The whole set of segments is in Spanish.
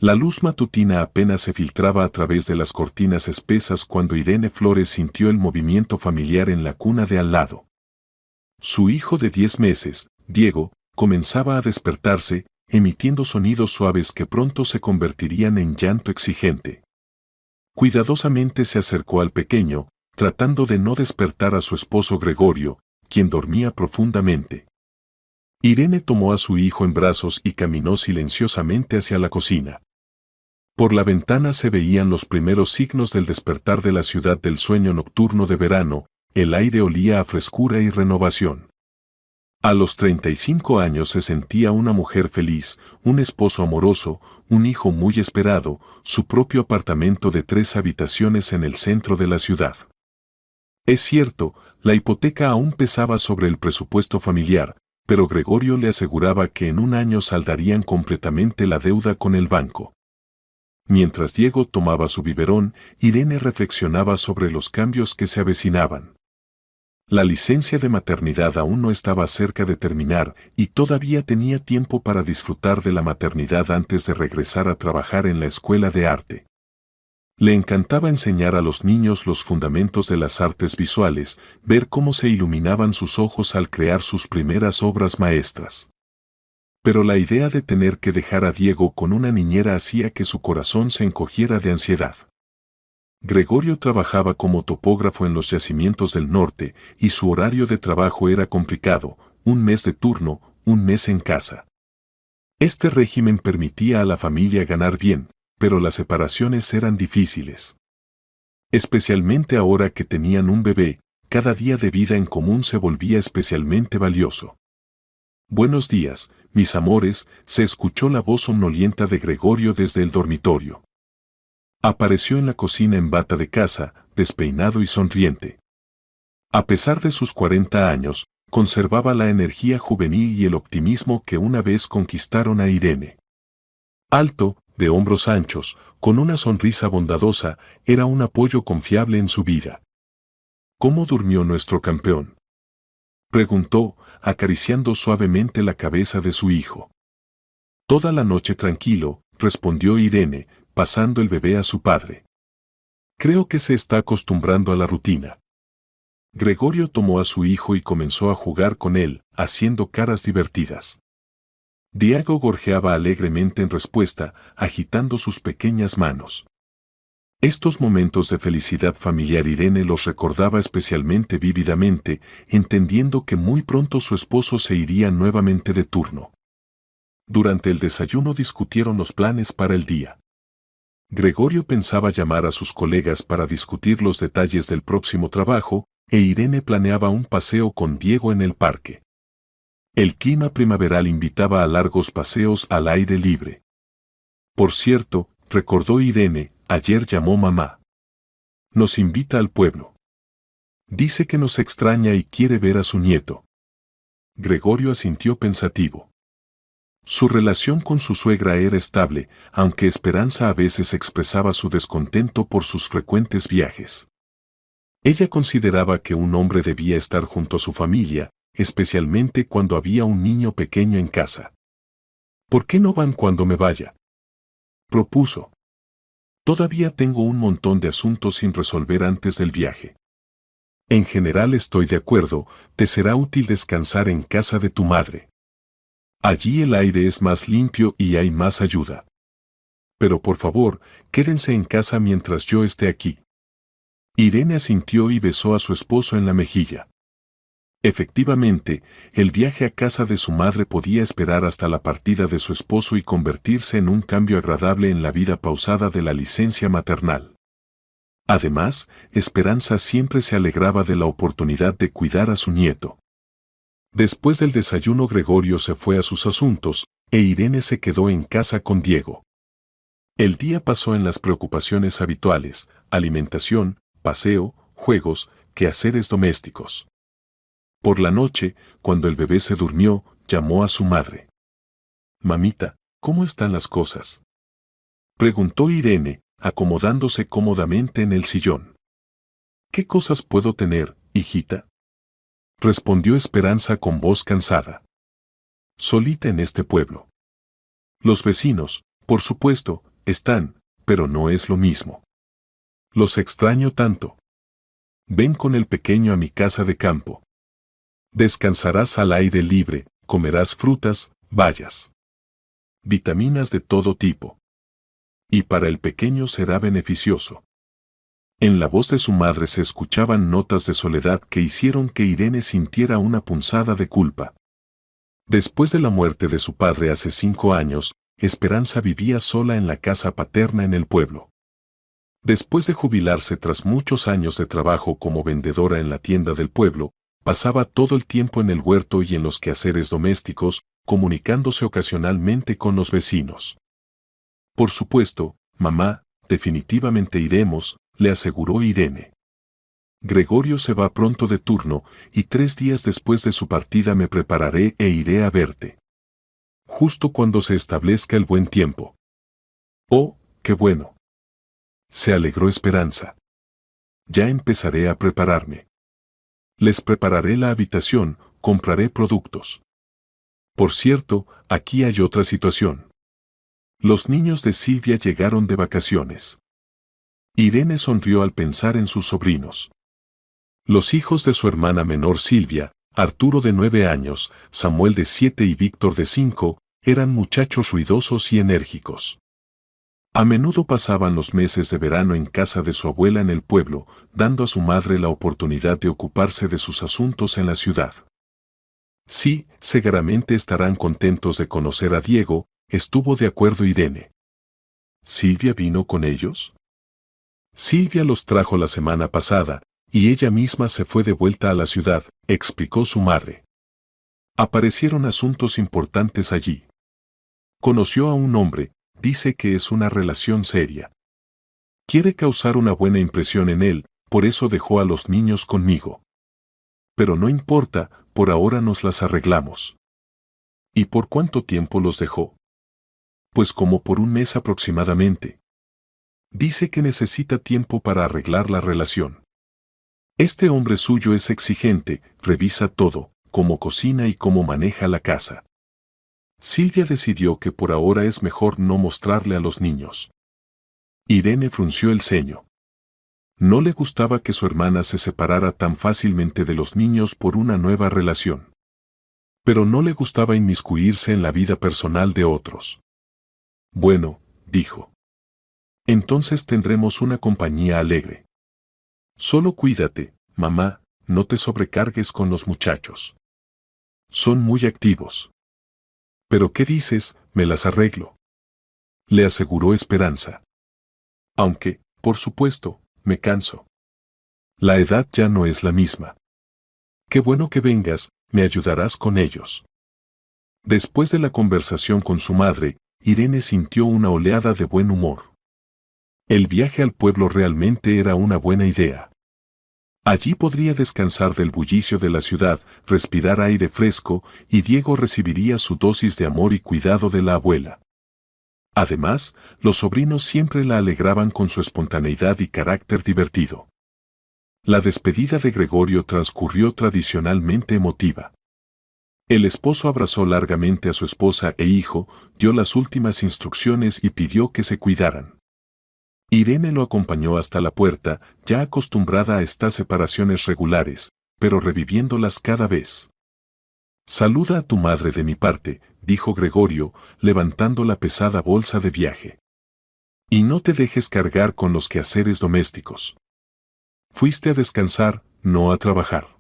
La luz matutina apenas se filtraba a través de las cortinas espesas cuando Irene Flores sintió el movimiento familiar en la cuna de al lado. Su hijo de 10 meses, Diego, comenzaba a despertarse, emitiendo sonidos suaves que pronto se convertirían en llanto exigente. Cuidadosamente se acercó al pequeño, tratando de no despertar a su esposo Gregorio, quien dormía profundamente. Irene tomó a su hijo en brazos y caminó silenciosamente hacia la cocina. Por la ventana se veían los primeros signos del despertar de la ciudad del sueño nocturno de verano, el aire olía a frescura y renovación. A los 35 años se sentía una mujer feliz, un esposo amoroso, un hijo muy esperado, su propio apartamento de 3 habitaciones en el centro de la ciudad. Es cierto, la hipoteca aún pesaba sobre el presupuesto familiar, pero Gregorio le aseguraba que en un año saldarían completamente la deuda con el banco. Mientras Diego tomaba su biberón, Irene reflexionaba sobre los cambios que se avecinaban. La licencia de maternidad aún no estaba cerca de terminar y todavía tenía tiempo para disfrutar de la maternidad antes de regresar a trabajar en la escuela de arte. Le encantaba enseñar a los niños los fundamentos de las artes visuales, ver cómo se iluminaban sus ojos al crear sus primeras obras maestras. Pero la idea de tener que dejar a Diego con una niñera hacía que su corazón se encogiera de ansiedad. Gregorio trabajaba como topógrafo en los yacimientos del norte y su horario de trabajo era complicado, un mes de turno, un mes en casa. Este régimen permitía a la familia ganar bien, pero las separaciones eran difíciles. Especialmente ahora que tenían un bebé, cada día de vida en común se volvía especialmente valioso. Buenos días, mis amores, se escuchó la voz somnolienta de Gregorio desde el dormitorio. Apareció en la cocina en bata de casa, despeinado y sonriente. A pesar de sus 40 años, conservaba la energía juvenil y el optimismo que una vez conquistaron a Irene. Alto, de hombros anchos, con una sonrisa bondadosa, era un apoyo confiable en su vida. ¿Cómo durmió nuestro campeón?, preguntó, acariciando suavemente la cabeza de su hijo. Toda la noche tranquilo, respondió Irene, pasando el bebé a su padre. Creo que se está acostumbrando a la rutina. Gregorio tomó a su hijo y comenzó a jugar con él, haciendo caras divertidas. Diego gorjeaba alegremente en respuesta, agitando sus pequeñas manos. Estos momentos de felicidad familiar Irene los recordaba especialmente vívidamente, entendiendo que muy pronto su esposo se iría nuevamente de turno. Durante el desayuno discutieron los planes para el día. Gregorio pensaba llamar a sus colegas para discutir los detalles del próximo trabajo, e Irene planeaba un paseo con Diego en el parque. El clima primaveral invitaba a largos paseos al aire libre. Por cierto, recordó Irene, ayer llamó mamá. Nos invita al pueblo. Dice que nos extraña y quiere ver a su nieto. Gregorio asintió pensativo. Su relación con su suegra era estable, aunque Esperanza a veces expresaba su descontento por sus frecuentes viajes. Ella consideraba que un hombre debía estar junto a su familia, especialmente cuando había un niño pequeño en casa. ¿Por qué no van cuando me vaya?, propuso. Todavía tengo un montón de asuntos sin resolver antes del viaje. En general estoy de acuerdo, te será útil descansar en casa de tu madre. Allí el aire es más limpio y hay más ayuda. Pero por favor, quédense en casa mientras yo esté aquí. Irene asintió y besó a su esposo en la mejilla. Efectivamente, el viaje a casa de su madre podía esperar hasta la partida de su esposo y convertirse en un cambio agradable en la vida pausada de la licencia maternal. Además, Esperanza siempre se alegraba de la oportunidad de cuidar a su nieto. Después del desayuno Gregorio se fue a sus asuntos, e Irene se quedó en casa con Diego. El día pasó en las preocupaciones habituales: alimentación, paseo, juegos, quehaceres domésticos. Por la noche, cuando el bebé se durmió, llamó a su madre. «Mamita, ¿cómo están las cosas?», preguntó Irene, acomodándose cómodamente en el sillón. «¿Qué cosas puedo tener, hijita?», respondió Esperanza con voz cansada. «Solita en este pueblo. Los vecinos, por supuesto, están, pero no es lo mismo. Los extraño tanto. Ven con el pequeño a mi casa de campo. Descansarás al aire libre, comerás frutas, bayas, vitaminas de todo tipo. Y para el pequeño será beneficioso. En la voz de su madre se escuchaban notas de soledad que hicieron que Irene sintiera una punzada de culpa. Después de la muerte de su padre hace 5 años, Esperanza vivía sola en la casa paterna en el pueblo. Después de jubilarse tras muchos años de trabajo como vendedora en la tienda del pueblo, pasaba todo el tiempo en el huerto y en los quehaceres domésticos, comunicándose ocasionalmente con los vecinos. Por supuesto, mamá, definitivamente iremos, le aseguró Irene. Gregorio se va pronto de turno, y 3 días después de su partida me prepararé e iré a verte. Justo cuando se establezca el buen tiempo. Oh, qué bueno. Se alegró Esperanza. Ya empezaré a prepararme. Les prepararé la habitación, compraré productos. Por cierto, aquí hay otra situación. Los niños de Silvia llegaron de vacaciones. Irene sonrió al pensar en sus sobrinos. Los hijos de su hermana menor Silvia, Arturo de 9 años, Samuel de 7 y Víctor de 5, eran muchachos ruidosos y enérgicos. A menudo pasaban los meses de verano en casa de su abuela en el pueblo, dando a su madre la oportunidad de ocuparse de sus asuntos en la ciudad. Sí, seguramente estarán contentos de conocer a Diego, estuvo de acuerdo Irene. ¿Silvia vino con ellos? Silvia los trajo la semana pasada, y ella misma se fue de vuelta a la ciudad, explicó su madre. Aparecieron asuntos importantes allí. Conoció a un hombre, dice que es una relación seria. Quiere causar una buena impresión en él, por eso dejó a los niños conmigo. Pero no importa, por ahora nos las arreglamos. ¿Y por cuánto tiempo los dejó? Pues como por 1 mes aproximadamente. Dice que necesita tiempo para arreglar la relación. Este hombre suyo es exigente, revisa todo, cómo cocina y cómo maneja la casa. Silvia decidió que por ahora es mejor no mostrarle a los niños. Irene frunció el ceño. No le gustaba que su hermana se separara tan fácilmente de los niños por una nueva relación. Pero no le gustaba inmiscuirse en la vida personal de otros. Bueno, dijo. Entonces tendremos una compañía alegre. Solo cuídate, mamá, no te sobrecargues con los muchachos. Son muy activos. ¿Pero qué dices? Me las arreglo. Le aseguró Esperanza. Aunque, por supuesto, me canso. La edad ya no es la misma. Qué bueno que vengas, me ayudarás con ellos. Después de la conversación con su madre, Irene sintió una oleada de buen humor. El viaje al pueblo realmente era una buena idea. Allí podría descansar del bullicio de la ciudad, respirar aire fresco, y Diego recibiría su dosis de amor y cuidado de la abuela. Además, los sobrinos siempre la alegraban con su espontaneidad y carácter divertido. La despedida de Gregorio transcurrió tradicionalmente emotiva. El esposo abrazó largamente a su esposa e hijo, dio las últimas instrucciones y pidió que se cuidaran. Irene lo acompañó hasta la puerta, ya acostumbrada a estas separaciones regulares, pero reviviéndolas cada vez. «Saluda a tu madre de mi parte», dijo Gregorio, levantando la pesada bolsa de viaje. «Y no te dejes cargar con los quehaceres domésticos. Fuiste a descansar, no a trabajar».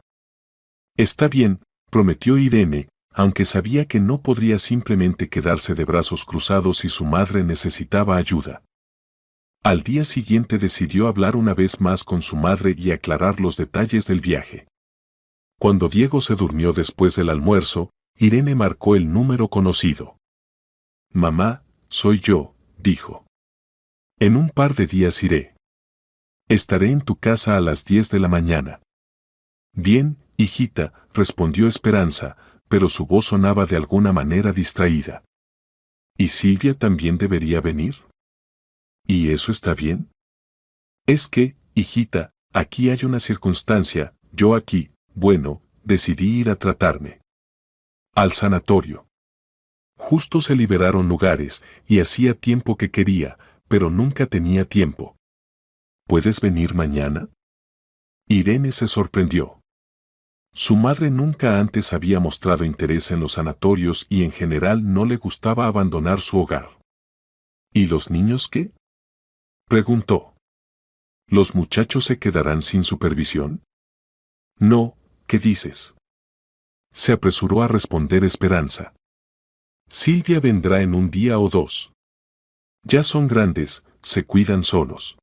«Está bien», prometió Irene, aunque sabía que no podría simplemente quedarse de brazos cruzados si su madre necesitaba ayuda. Al día siguiente decidió hablar una vez más con su madre y aclarar los detalles del viaje. Cuando Diego se durmió después del almuerzo, Irene marcó el número conocido. «Mamá, soy yo», dijo. «En un par de días iré. Estaré en tu casa a las 10 de la mañana». «Bien, hijita», respondió Esperanza, pero su voz sonaba de alguna manera distraída. «¿Y Silvia también debería venir? ¿Y eso está bien?» «Es que, hijita, aquí hay una circunstancia, yo aquí, bueno, decidí ir a tratarme al sanatorio. Justo se liberaron lugares, y hacía tiempo que quería, pero nunca tenía tiempo. ¿Puedes venir mañana? Irene se sorprendió. Su madre nunca antes había mostrado interés en los sanatorios y en general no le gustaba abandonar su hogar. ¿Y los niños qué? Preguntó. ¿Los muchachos se quedarán sin supervisión? No, ¿qué dices? Se apresuró a responder Esperanza. Silvia vendrá en un día o dos. Ya son grandes, se cuidan solos.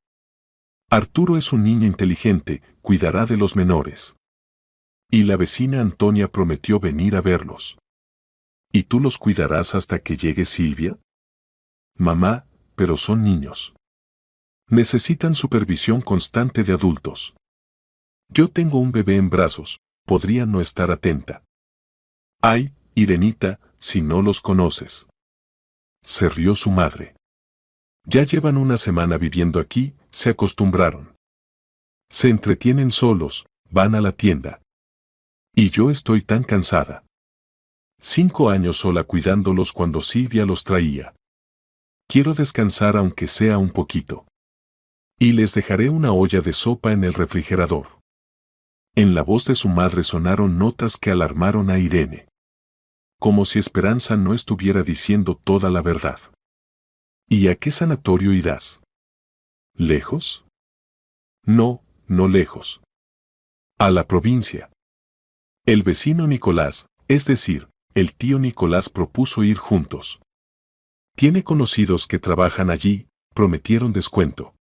Arturo es un niño inteligente, cuidará de los menores. Y la vecina Antonia prometió venir a verlos. ¿Y tú los cuidarás hasta que llegue Silvia? Mamá, pero son niños. Necesitan supervisión constante de adultos. Yo tengo un bebé en brazos, podría no estar atenta. Ay, Irenita, si no los conoces. Se rió su madre. Ya llevan una semana viviendo aquí, se acostumbraron. Se entretienen solos, van a la tienda. Y yo estoy tan cansada. 5 años sola cuidándolos cuando Silvia los traía. Quiero descansar aunque sea un poquito. Y les dejaré una olla de sopa en el refrigerador. En la voz de su madre sonaron notas que alarmaron a Irene. Como si Esperanza no estuviera diciendo toda la verdad. ¿Y a qué sanatorio irás? ¿Lejos? No, no lejos. A la provincia. El vecino Nicolás, es decir, el tío Nicolás propuso ir juntos. Tiene conocidos que trabajan allí, prometieron descuento.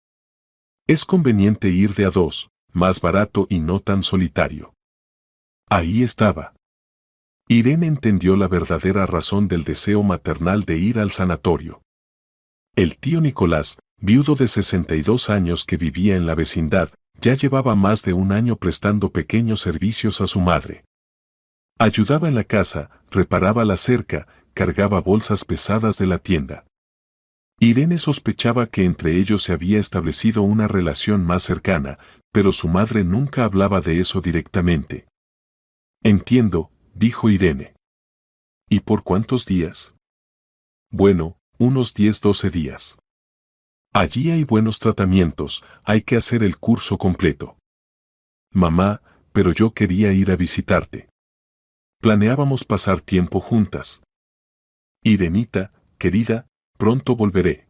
Es conveniente ir de a dos, más barato y no tan solitario. Ahí estaba. Irene entendió la verdadera razón del deseo maternal de ir al sanatorio. El tío Nicolás, viudo de 62 años que vivía en la vecindad, ya llevaba más de un año prestando pequeños servicios a su madre. Ayudaba en la casa, reparaba la cerca, cargaba bolsas pesadas de la tienda. Irene sospechaba que entre ellos se había establecido una relación más cercana, pero su madre nunca hablaba de eso directamente. Entiendo, dijo Irene. ¿Y por cuántos días? Bueno, unos 10-12 días. Allí hay buenos tratamientos, hay que hacer el curso completo. Mamá, pero yo quería ir a visitarte. Planeábamos pasar tiempo juntas. Irenita, querida, pronto volveré.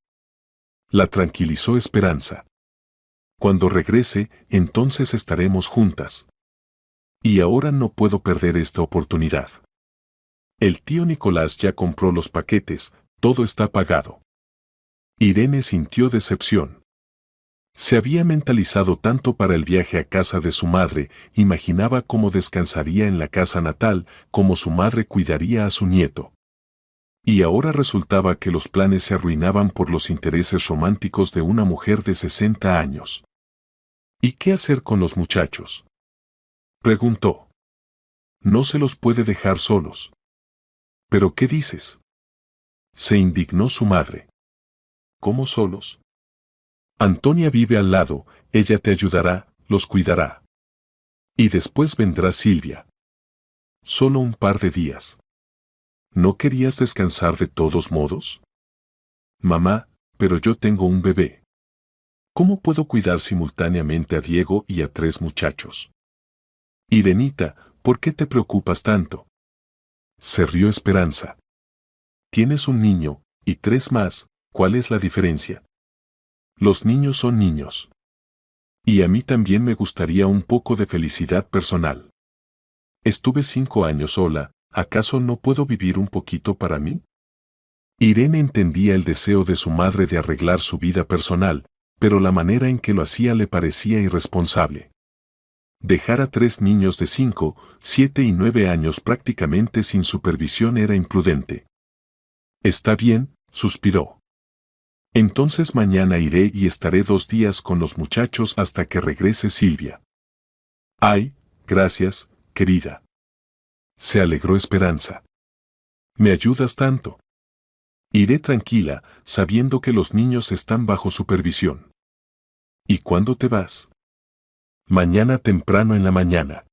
La tranquilizó Esperanza. Cuando regrese, entonces estaremos juntas. Y ahora no puedo perder esta oportunidad. El tío Nicolás ya compró los paquetes, todo está pagado. Irene sintió decepción. Se había mentalizado tanto para el viaje a casa de su madre, imaginaba cómo descansaría en la casa natal, cómo su madre cuidaría a su nieto. Y ahora resultaba que los planes se arruinaban por los intereses románticos de una mujer de 60 años. ¿Y qué hacer con los muchachos? Preguntó. No se los puede dejar solos. ¿Pero qué dices? Se indignó su madre. ¿Cómo solos? Antonia vive al lado, ella te ayudará, los cuidará. Y después vendrá Silvia. Solo un par de días. ¿No querías descansar de todos modos? Mamá, pero yo tengo un bebé. ¿Cómo puedo cuidar simultáneamente a Diego y a 3 muchachos? Irenita, ¿por qué te preocupas tanto? Se rió Esperanza. Tienes un niño, y 3 más, ¿cuál es la diferencia? Los niños son niños. Y a mí también me gustaría un poco de felicidad personal. Estuve 5 años sola, ¿acaso no puedo vivir un poquito para mí? Irene entendía el deseo de su madre de arreglar su vida personal, pero la manera en que lo hacía le parecía irresponsable. Dejar a 3 niños de 5, 7 y 9 años prácticamente sin supervisión era imprudente. Está bien, suspiró. Entonces mañana iré y estaré 2 días con los muchachos hasta que regrese Silvia. Ay, gracias, querida. Se alegró Esperanza. ¿Me ayudas tanto? Iré tranquila, sabiendo que los niños están bajo supervisión. ¿Y cuándo te vas? Mañana temprano en la mañana.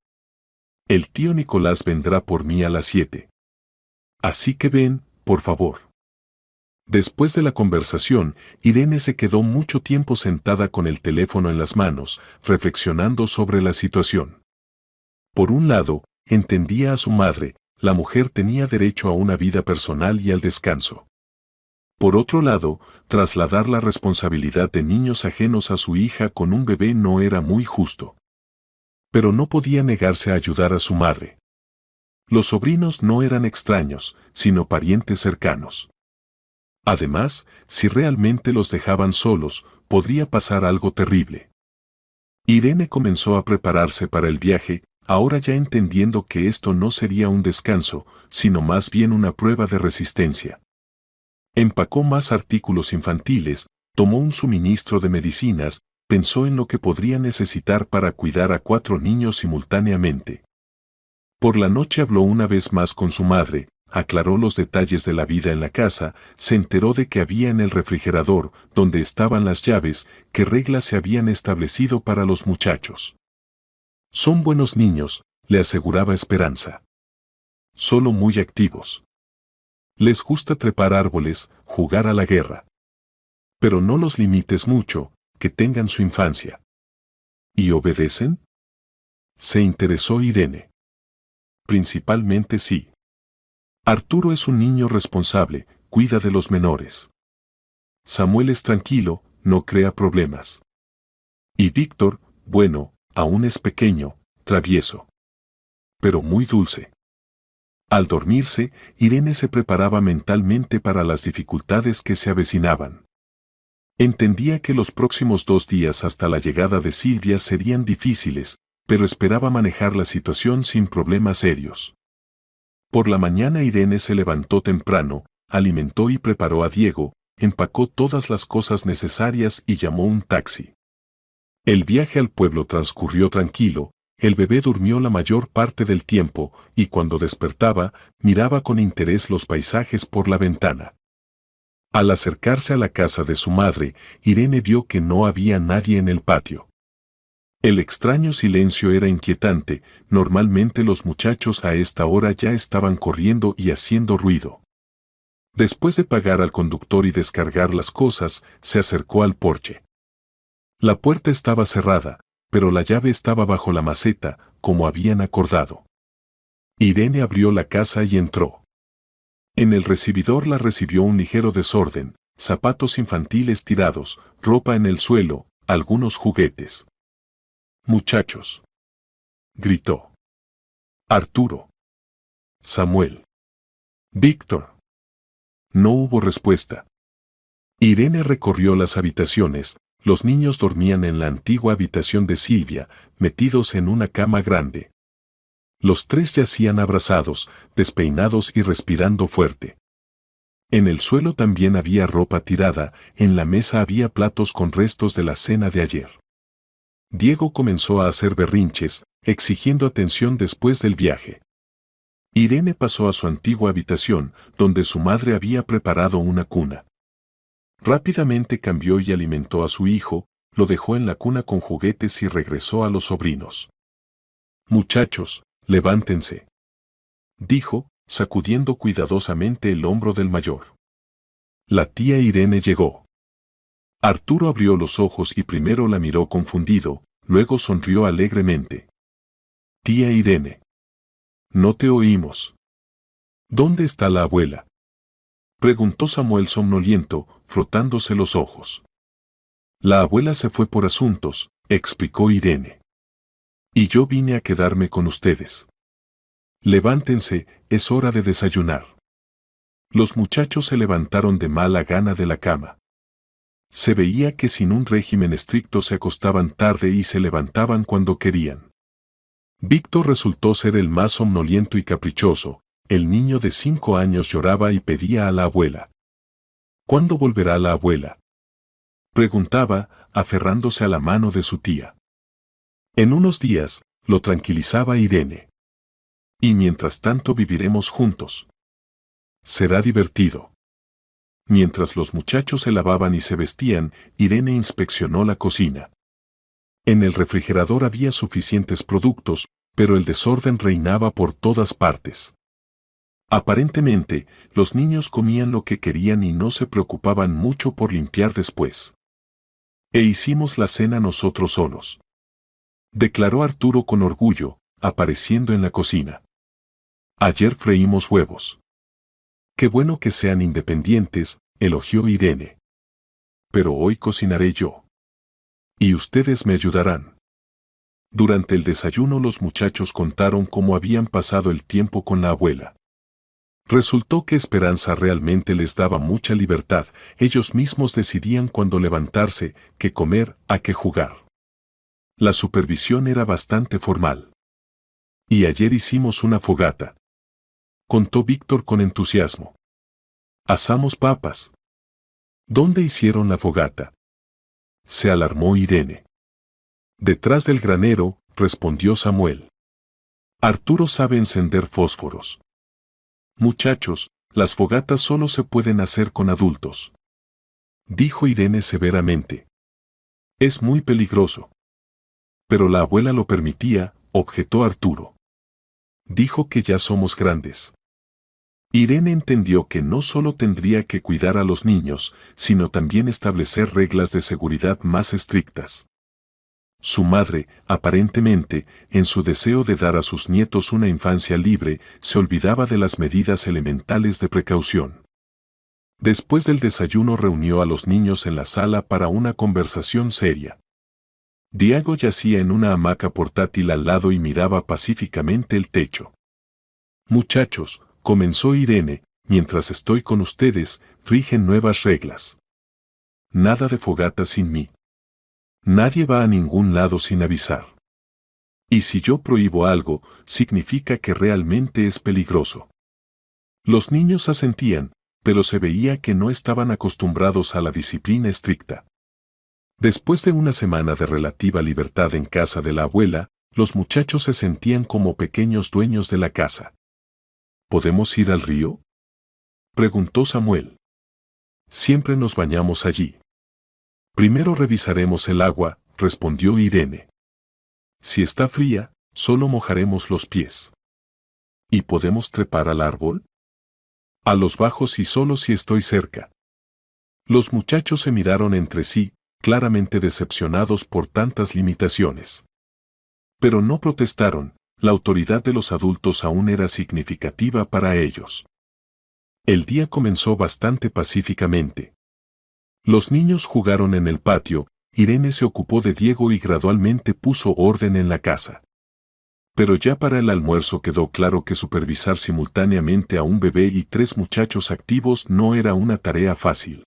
El tío Nicolás vendrá por mí a las 7. Así que ven, por favor. Después de la conversación, Irene se quedó mucho tiempo sentada con el teléfono en las manos, reflexionando sobre la situación. Por un lado, entendía a su madre, la mujer tenía derecho a una vida personal y al descanso. Por otro lado, trasladar la responsabilidad de niños ajenos a su hija con un bebé no era muy justo. Pero no podía negarse a ayudar a su madre. Los sobrinos no eran extraños, sino parientes cercanos. Además, si realmente los dejaban solos, podría pasar algo terrible. Irene comenzó a prepararse para el viaje, ahora ya entendiendo que esto no sería un descanso, sino más bien una prueba de resistencia. Empacó más artículos infantiles, tomó un suministro de medicinas, pensó en lo que podría necesitar para cuidar a 4 niños simultáneamente. Por la noche habló una vez más con su madre, aclaró los detalles de la vida en la casa, se enteró de que había en el refrigerador, donde estaban las llaves, qué reglas se habían establecido para los muchachos. Son buenos niños, le aseguraba Esperanza. Solo muy activos. Les gusta trepar árboles, jugar a la guerra. Pero no los limites mucho, que tengan su infancia. ¿Y obedecen? Se interesó Irene. Principalmente sí. Arturo es un niño responsable, cuida de los menores. Samuel es tranquilo, no crea problemas. Y Víctor, bueno, aún es pequeño, travieso. Pero muy dulce. Al dormirse, Irene se preparaba mentalmente para las dificultades que se avecinaban. Entendía que los próximos 2 días hasta la llegada de Silvia serían difíciles, pero esperaba manejar la situación sin problemas serios. Por la mañana Irene se levantó temprano, alimentó y preparó a Diego, empacó todas las cosas necesarias y llamó un taxi. El viaje al pueblo transcurrió tranquilo, el bebé durmió la mayor parte del tiempo y cuando despertaba, miraba con interés los paisajes por la ventana. Al acercarse a la casa de su madre, Irene vio que no había nadie en el patio. El extraño silencio era inquietante, normalmente los muchachos a esta hora ya estaban corriendo y haciendo ruido. Después de pagar al conductor y descargar las cosas, se acercó al porche. La puerta estaba cerrada, pero la llave estaba bajo la maceta, como habían acordado. Irene abrió la casa y entró. En el recibidor la recibió un ligero desorden, zapatos infantiles tirados, ropa en el suelo, algunos juguetes. «Muchachos», gritó. «Arturo. Samuel. Víctor». No hubo respuesta. Irene recorrió las habitaciones, los niños dormían en la antigua habitación de Silvia, metidos en una cama grande. Los 3 yacían abrazados, despeinados y respirando fuerte. En el suelo también había ropa tirada, en la mesa había platos con restos de la cena de ayer. Diego comenzó a hacer berrinches, exigiendo atención después del viaje. Irene pasó a su antigua habitación, donde su madre había preparado una cuna. Rápidamente cambió y alimentó a su hijo, lo dejó en la cuna con juguetes y regresó a los sobrinos. «Muchachos, levántense», dijo, sacudiendo cuidadosamente el hombro del mayor. La tía Irene llegó. Arturo abrió los ojos y primero la miró confundido, luego sonrió alegremente. «Tía Irene. No te oímos». «¿Dónde está la abuela?», preguntó Samuel somnoliento, frotándose los ojos. «La abuela se fue por asuntos», explicó Irene. «Y yo vine a quedarme con ustedes. Levántense, es hora de desayunar». Los muchachos se levantaron de mala gana de la cama. Se veía que sin un régimen estricto se acostaban tarde y se levantaban cuando querían. Víctor resultó ser el más somnoliento y caprichoso, el niño de 5 años lloraba y pedía a la abuela. «¿Cuándo volverá la abuela?», preguntaba, aferrándose a la mano de su tía. «En unos días», lo tranquilizaba Irene. «Y mientras tanto viviremos juntos. Será divertido». Mientras los muchachos se lavaban y se vestían, Irene inspeccionó la cocina. En el refrigerador había suficientes productos, pero el desorden reinaba por todas partes. Aparentemente, los niños comían lo que querían y no se preocupaban mucho por limpiar después. E hicimos la cena nosotros solos, declaró Arturo con orgullo, apareciendo en la cocina. Ayer freímos huevos. Qué bueno que sean independientes, elogió Irene. Pero hoy cocinaré yo. Y ustedes me ayudarán. Durante el desayuno los muchachos contaron cómo habían pasado el tiempo con la abuela. Resultó que Esperanza realmente les daba mucha libertad, ellos mismos decidían cuándo levantarse, qué comer, a qué jugar. La supervisión era bastante formal. Y ayer hicimos una fogata, contó Víctor con entusiasmo. Asamos papas. ¿Dónde hicieron la fogata? Se alarmó Irene. Detrás del granero, respondió Samuel. Arturo sabe encender fósforos. Muchachos, las fogatas solo se pueden hacer con adultos, dijo Irene severamente. Es muy peligroso. Pero la abuela lo permitía, objetó Arturo. Dijo que ya somos grandes. Irene entendió que no solo tendría que cuidar a los niños, sino también establecer reglas de seguridad más estrictas. Su madre, aparentemente, en su deseo de dar a sus nietos una infancia libre, se olvidaba de las medidas elementales de precaución. Después del desayuno reunió a los niños en la sala para una conversación seria. Diego yacía en una hamaca portátil al lado y miraba pacíficamente el techo. Muchachos, comenzó Irene, mientras estoy con ustedes, rigen nuevas reglas. Nada de fogata sin mí. Nadie va a ningún lado sin avisar. Y si yo prohíbo algo, significa que realmente es peligroso. Los niños asentían, pero se veía que no estaban acostumbrados a la disciplina estricta. Después de una semana de relativa libertad en casa de la abuela, los muchachos se sentían como pequeños dueños de la casa. ¿Podemos ir al río?, preguntó Samuel. Siempre nos bañamos allí. Primero revisaremos el agua, respondió Irene. Si está fría, solo mojaremos los pies. ¿Y podemos trepar al árbol? A los bajos y solo si estoy cerca. Los muchachos se miraron entre sí, claramente decepcionados por tantas limitaciones. Pero no protestaron, la autoridad de los adultos aún era significativa para ellos. El día comenzó bastante pacíficamente. Los niños jugaron en el patio, Irene se ocupó de Diego y gradualmente puso orden en la casa. Pero ya para el almuerzo quedó claro que supervisar simultáneamente a un bebé y 3 muchachos activos no era una tarea fácil.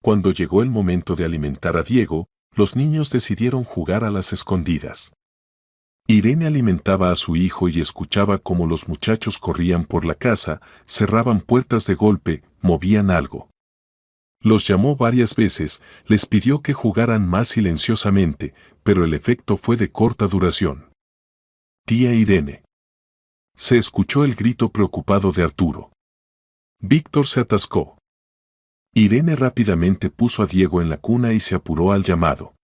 Cuando llegó el momento de alimentar a Diego, los niños decidieron jugar a las escondidas. Irene alimentaba a su hijo y escuchaba cómo los muchachos corrían por la casa, cerraban puertas de golpe, movían algo. Los llamó varias veces, les pidió que jugaran más silenciosamente, pero el efecto fue de corta duración. Tía Irene. Se escuchó el grito preocupado de Arturo. Víctor se atascó. Irene rápidamente puso a Diego en la cuna y se apuró al llamado.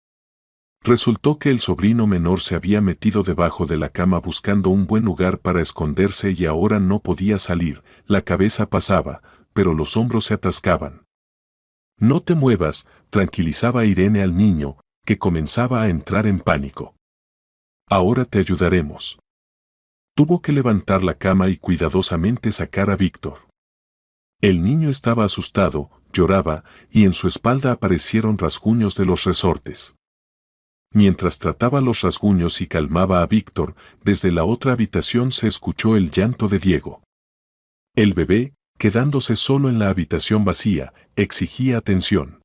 Resultó que el sobrino menor se había metido debajo de la cama buscando un buen lugar para esconderse y ahora no podía salir, la cabeza pasaba, pero los hombros se atascaban. No te muevas, tranquilizaba Irene al niño, que comenzaba a entrar en pánico. Ahora te ayudaremos. Tuvo que levantar la cama y cuidadosamente sacar a Víctor. El niño estaba asustado, lloraba, y en su espalda aparecieron rasguños de los resortes. Mientras trataba los rasguños y calmaba a Víctor, desde la otra habitación se escuchó el llanto de Diego. El bebé, quedándose solo en la habitación vacía, exigía atención.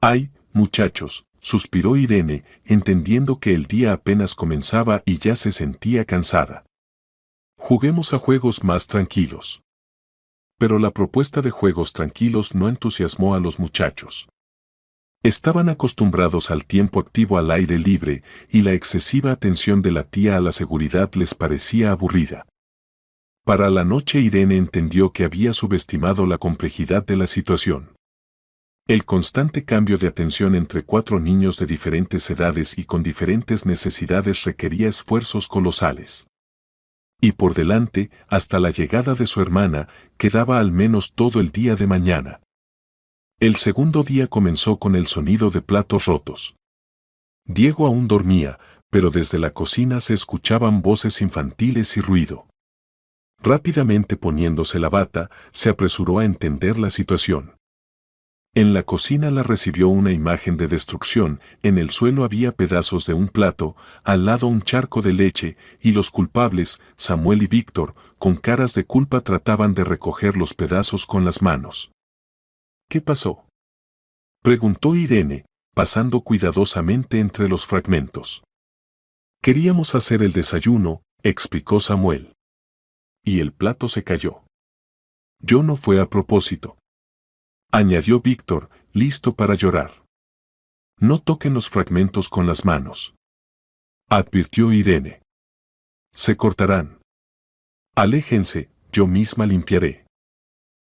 «Ay, muchachos», suspiró Irene, entendiendo que el día apenas comenzaba y ya se sentía cansada. «Juguemos a juegos más tranquilos». Pero la propuesta de juegos tranquilos no entusiasmó a los muchachos. Estaban acostumbrados al tiempo activo al aire libre, y la excesiva atención de la tía a la seguridad les parecía aburrida. Para la noche Irene entendió que había subestimado la complejidad de la situación. El constante cambio de atención entre 4 niños de diferentes edades y con diferentes necesidades requería esfuerzos colosales. Y por delante, hasta la llegada de su hermana, quedaba al menos todo el día de mañana. El segundo día comenzó con el sonido de platos rotos. Diego aún dormía, pero desde la cocina se escuchaban voces infantiles y ruido. Rápidamente poniéndose la bata, se apresuró a entender la situación. En la cocina la recibió una imagen de destrucción, en el suelo había pedazos de un plato, al lado un charco de leche, y los culpables, Samuel y Víctor, con caras de culpa trataban de recoger los pedazos con las manos. ¿Qué pasó?, preguntó Irene, pasando cuidadosamente entre los fragmentos. Queríamos hacer el desayuno, explicó Samuel. Y el plato se cayó. Yo no fue a propósito, añadió Víctor, listo para llorar. No toquen los fragmentos con las manos, advirtió Irene. Se cortarán. Aléjense, yo misma limpiaré.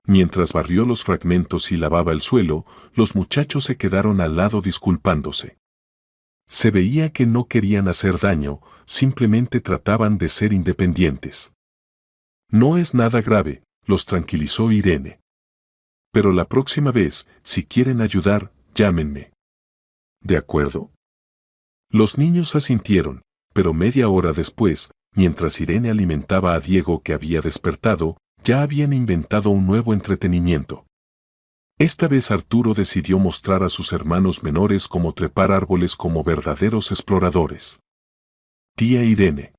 Mientras barrió los fragmentos y lavaba el suelo, los muchachos se quedaron al lado disculpándose. Se veía que no querían hacer daño, simplemente trataban de ser independientes. No es nada grave, los tranquilizó Irene. Pero la próxima vez, si quieren ayudar, llámenme. ¿De acuerdo? Los niños asintieron, pero media hora después, mientras Irene alimentaba a Diego que había despertado, ya habían inventado un nuevo entretenimiento. Esta vez Arturo decidió mostrar a sus hermanos menores cómo trepar árboles como verdaderos exploradores. Tía Irene,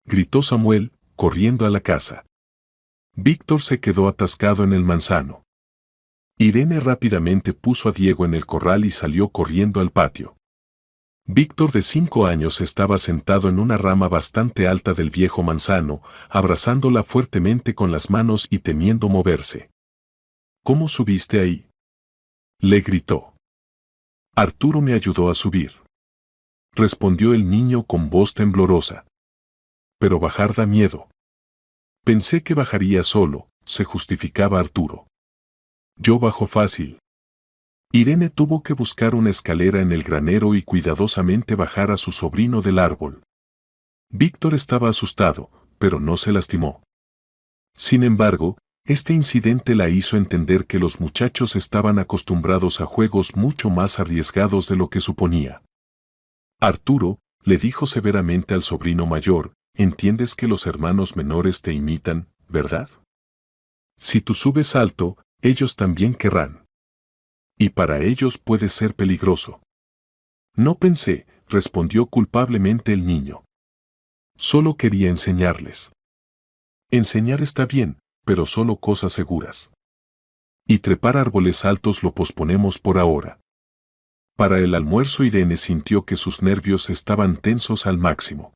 gritó Samuel, corriendo a la casa. Víctor se quedó atascado en el manzano. Irene rápidamente puso a Diego en el corral y salió corriendo al patio. Víctor, de 5 años, estaba sentado en una rama bastante alta del viejo manzano, abrazándola fuertemente con las manos y temiendo moverse. ¿Cómo subiste ahí?, le gritó. Arturo me ayudó a subir, respondió el niño con voz temblorosa. Pero bajar da miedo. Pensé que bajaría solo, se justificaba Arturo. Yo bajo fácil. Irene tuvo que buscar una escalera en el granero y cuidadosamente bajar a su sobrino del árbol. Víctor estaba asustado, pero no se lastimó. Sin embargo, este incidente la hizo entender que los muchachos estaban acostumbrados a juegos mucho más arriesgados de lo que suponía. Arturo, le dijo severamente al sobrino mayor, entiendes que los hermanos menores te imitan, ¿verdad? Si tú subes alto, ellos también querrán. Y para ellos puede ser peligroso. No pensé, respondió culpablemente el niño. Solo quería enseñarles. Enseñar está bien, pero solo cosas seguras. Y trepar árboles altos lo posponemos por ahora. Para el almuerzo Irene sintió que sus nervios estaban tensos al máximo.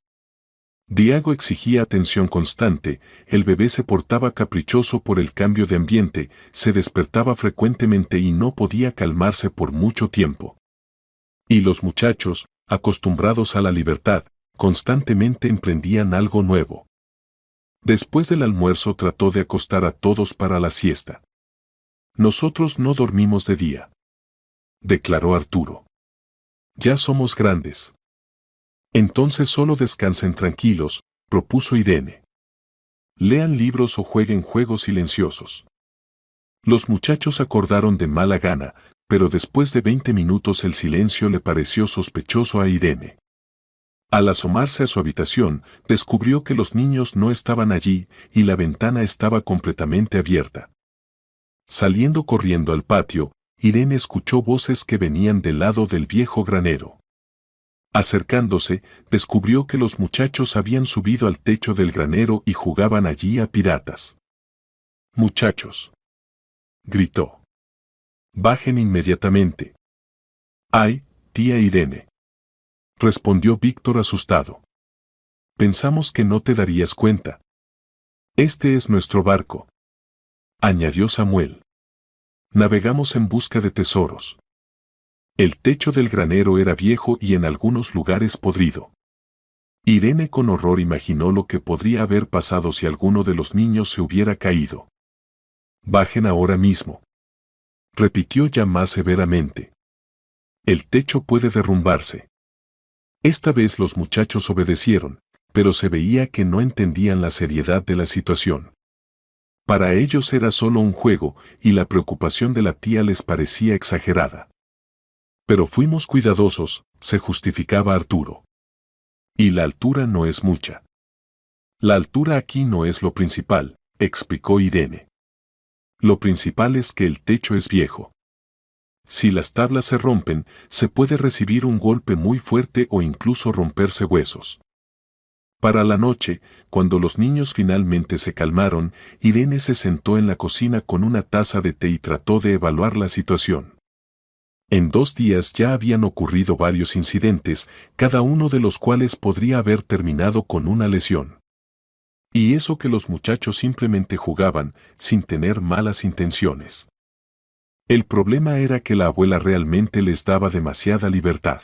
Diego exigía atención constante, el bebé se portaba caprichoso por el cambio de ambiente, se despertaba frecuentemente y no podía calmarse por mucho tiempo. Y los muchachos, acostumbrados a la libertad, constantemente emprendían algo nuevo. Después del almuerzo trató de acostar a todos para la siesta. Nosotros no dormimos de día, declaró Arturo. Ya somos grandes. Entonces solo descansen tranquilos, propuso Irene. Lean libros o jueguen juegos silenciosos. Los muchachos acordaron de mala gana, pero después de 20 minutos el silencio le pareció sospechoso a Irene. Al asomarse a su habitación, descubrió que los niños no estaban allí y la ventana estaba completamente abierta. Saliendo corriendo al patio, Irene escuchó voces que venían del lado del viejo granero. Acercándose, descubrió que los muchachos habían subido al techo del granero y jugaban allí a piratas. «Muchachos», gritó. «Bajen inmediatamente». «Ay, tía Irene», respondió Víctor asustado. «Pensamos que no te darías cuenta». «Este es nuestro barco», añadió Samuel. «Navegamos en busca de tesoros». El techo del granero era viejo y en algunos lugares podrido. Irene con horror imaginó lo que podría haber pasado si alguno de los niños se hubiera caído. «Bajen ahora mismo», repitió ya más severamente. «El techo puede derrumbarse». Esta vez los muchachos obedecieron, pero se veía que no entendían la seriedad de la situación. Para ellos era solo un juego y la preocupación de la tía les parecía exagerada. Pero fuimos cuidadosos, se justificaba Arturo. Y la altura no es mucha. La altura aquí no es lo principal, explicó Irene. Lo principal es que el techo es viejo. Si las tablas se rompen, se puede recibir un golpe muy fuerte o incluso romperse huesos. Para la noche, cuando los niños finalmente se calmaron, Irene se sentó en la cocina con una taza de té y trató de evaluar la situación. En 2 días ya habían ocurrido varios incidentes, cada uno de los cuales podría haber terminado con una lesión. Y eso que los muchachos simplemente jugaban, sin tener malas intenciones. El problema era que la abuela realmente les daba demasiada libertad.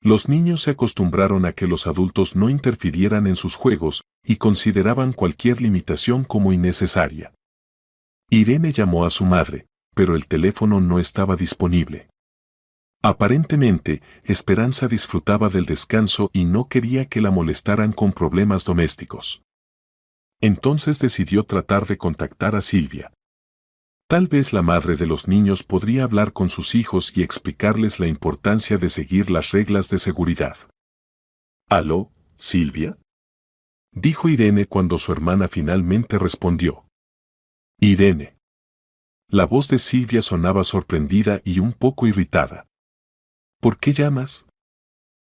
Los niños se acostumbraron a que los adultos no interfirieran en sus juegos y consideraban cualquier limitación como innecesaria. Irene llamó a su madre, pero el teléfono no estaba disponible. Aparentemente, Esperanza disfrutaba del descanso y no quería que la molestaran con problemas domésticos. Entonces decidió tratar de contactar a Silvia. Tal vez la madre de los niños podría hablar con sus hijos y explicarles la importancia de seguir las reglas de seguridad. «¿Aló, Silvia?», dijo Irene cuando su hermana finalmente respondió. «Irene». La voz de Silvia sonaba sorprendida y un poco irritada. «¿Por qué llamas?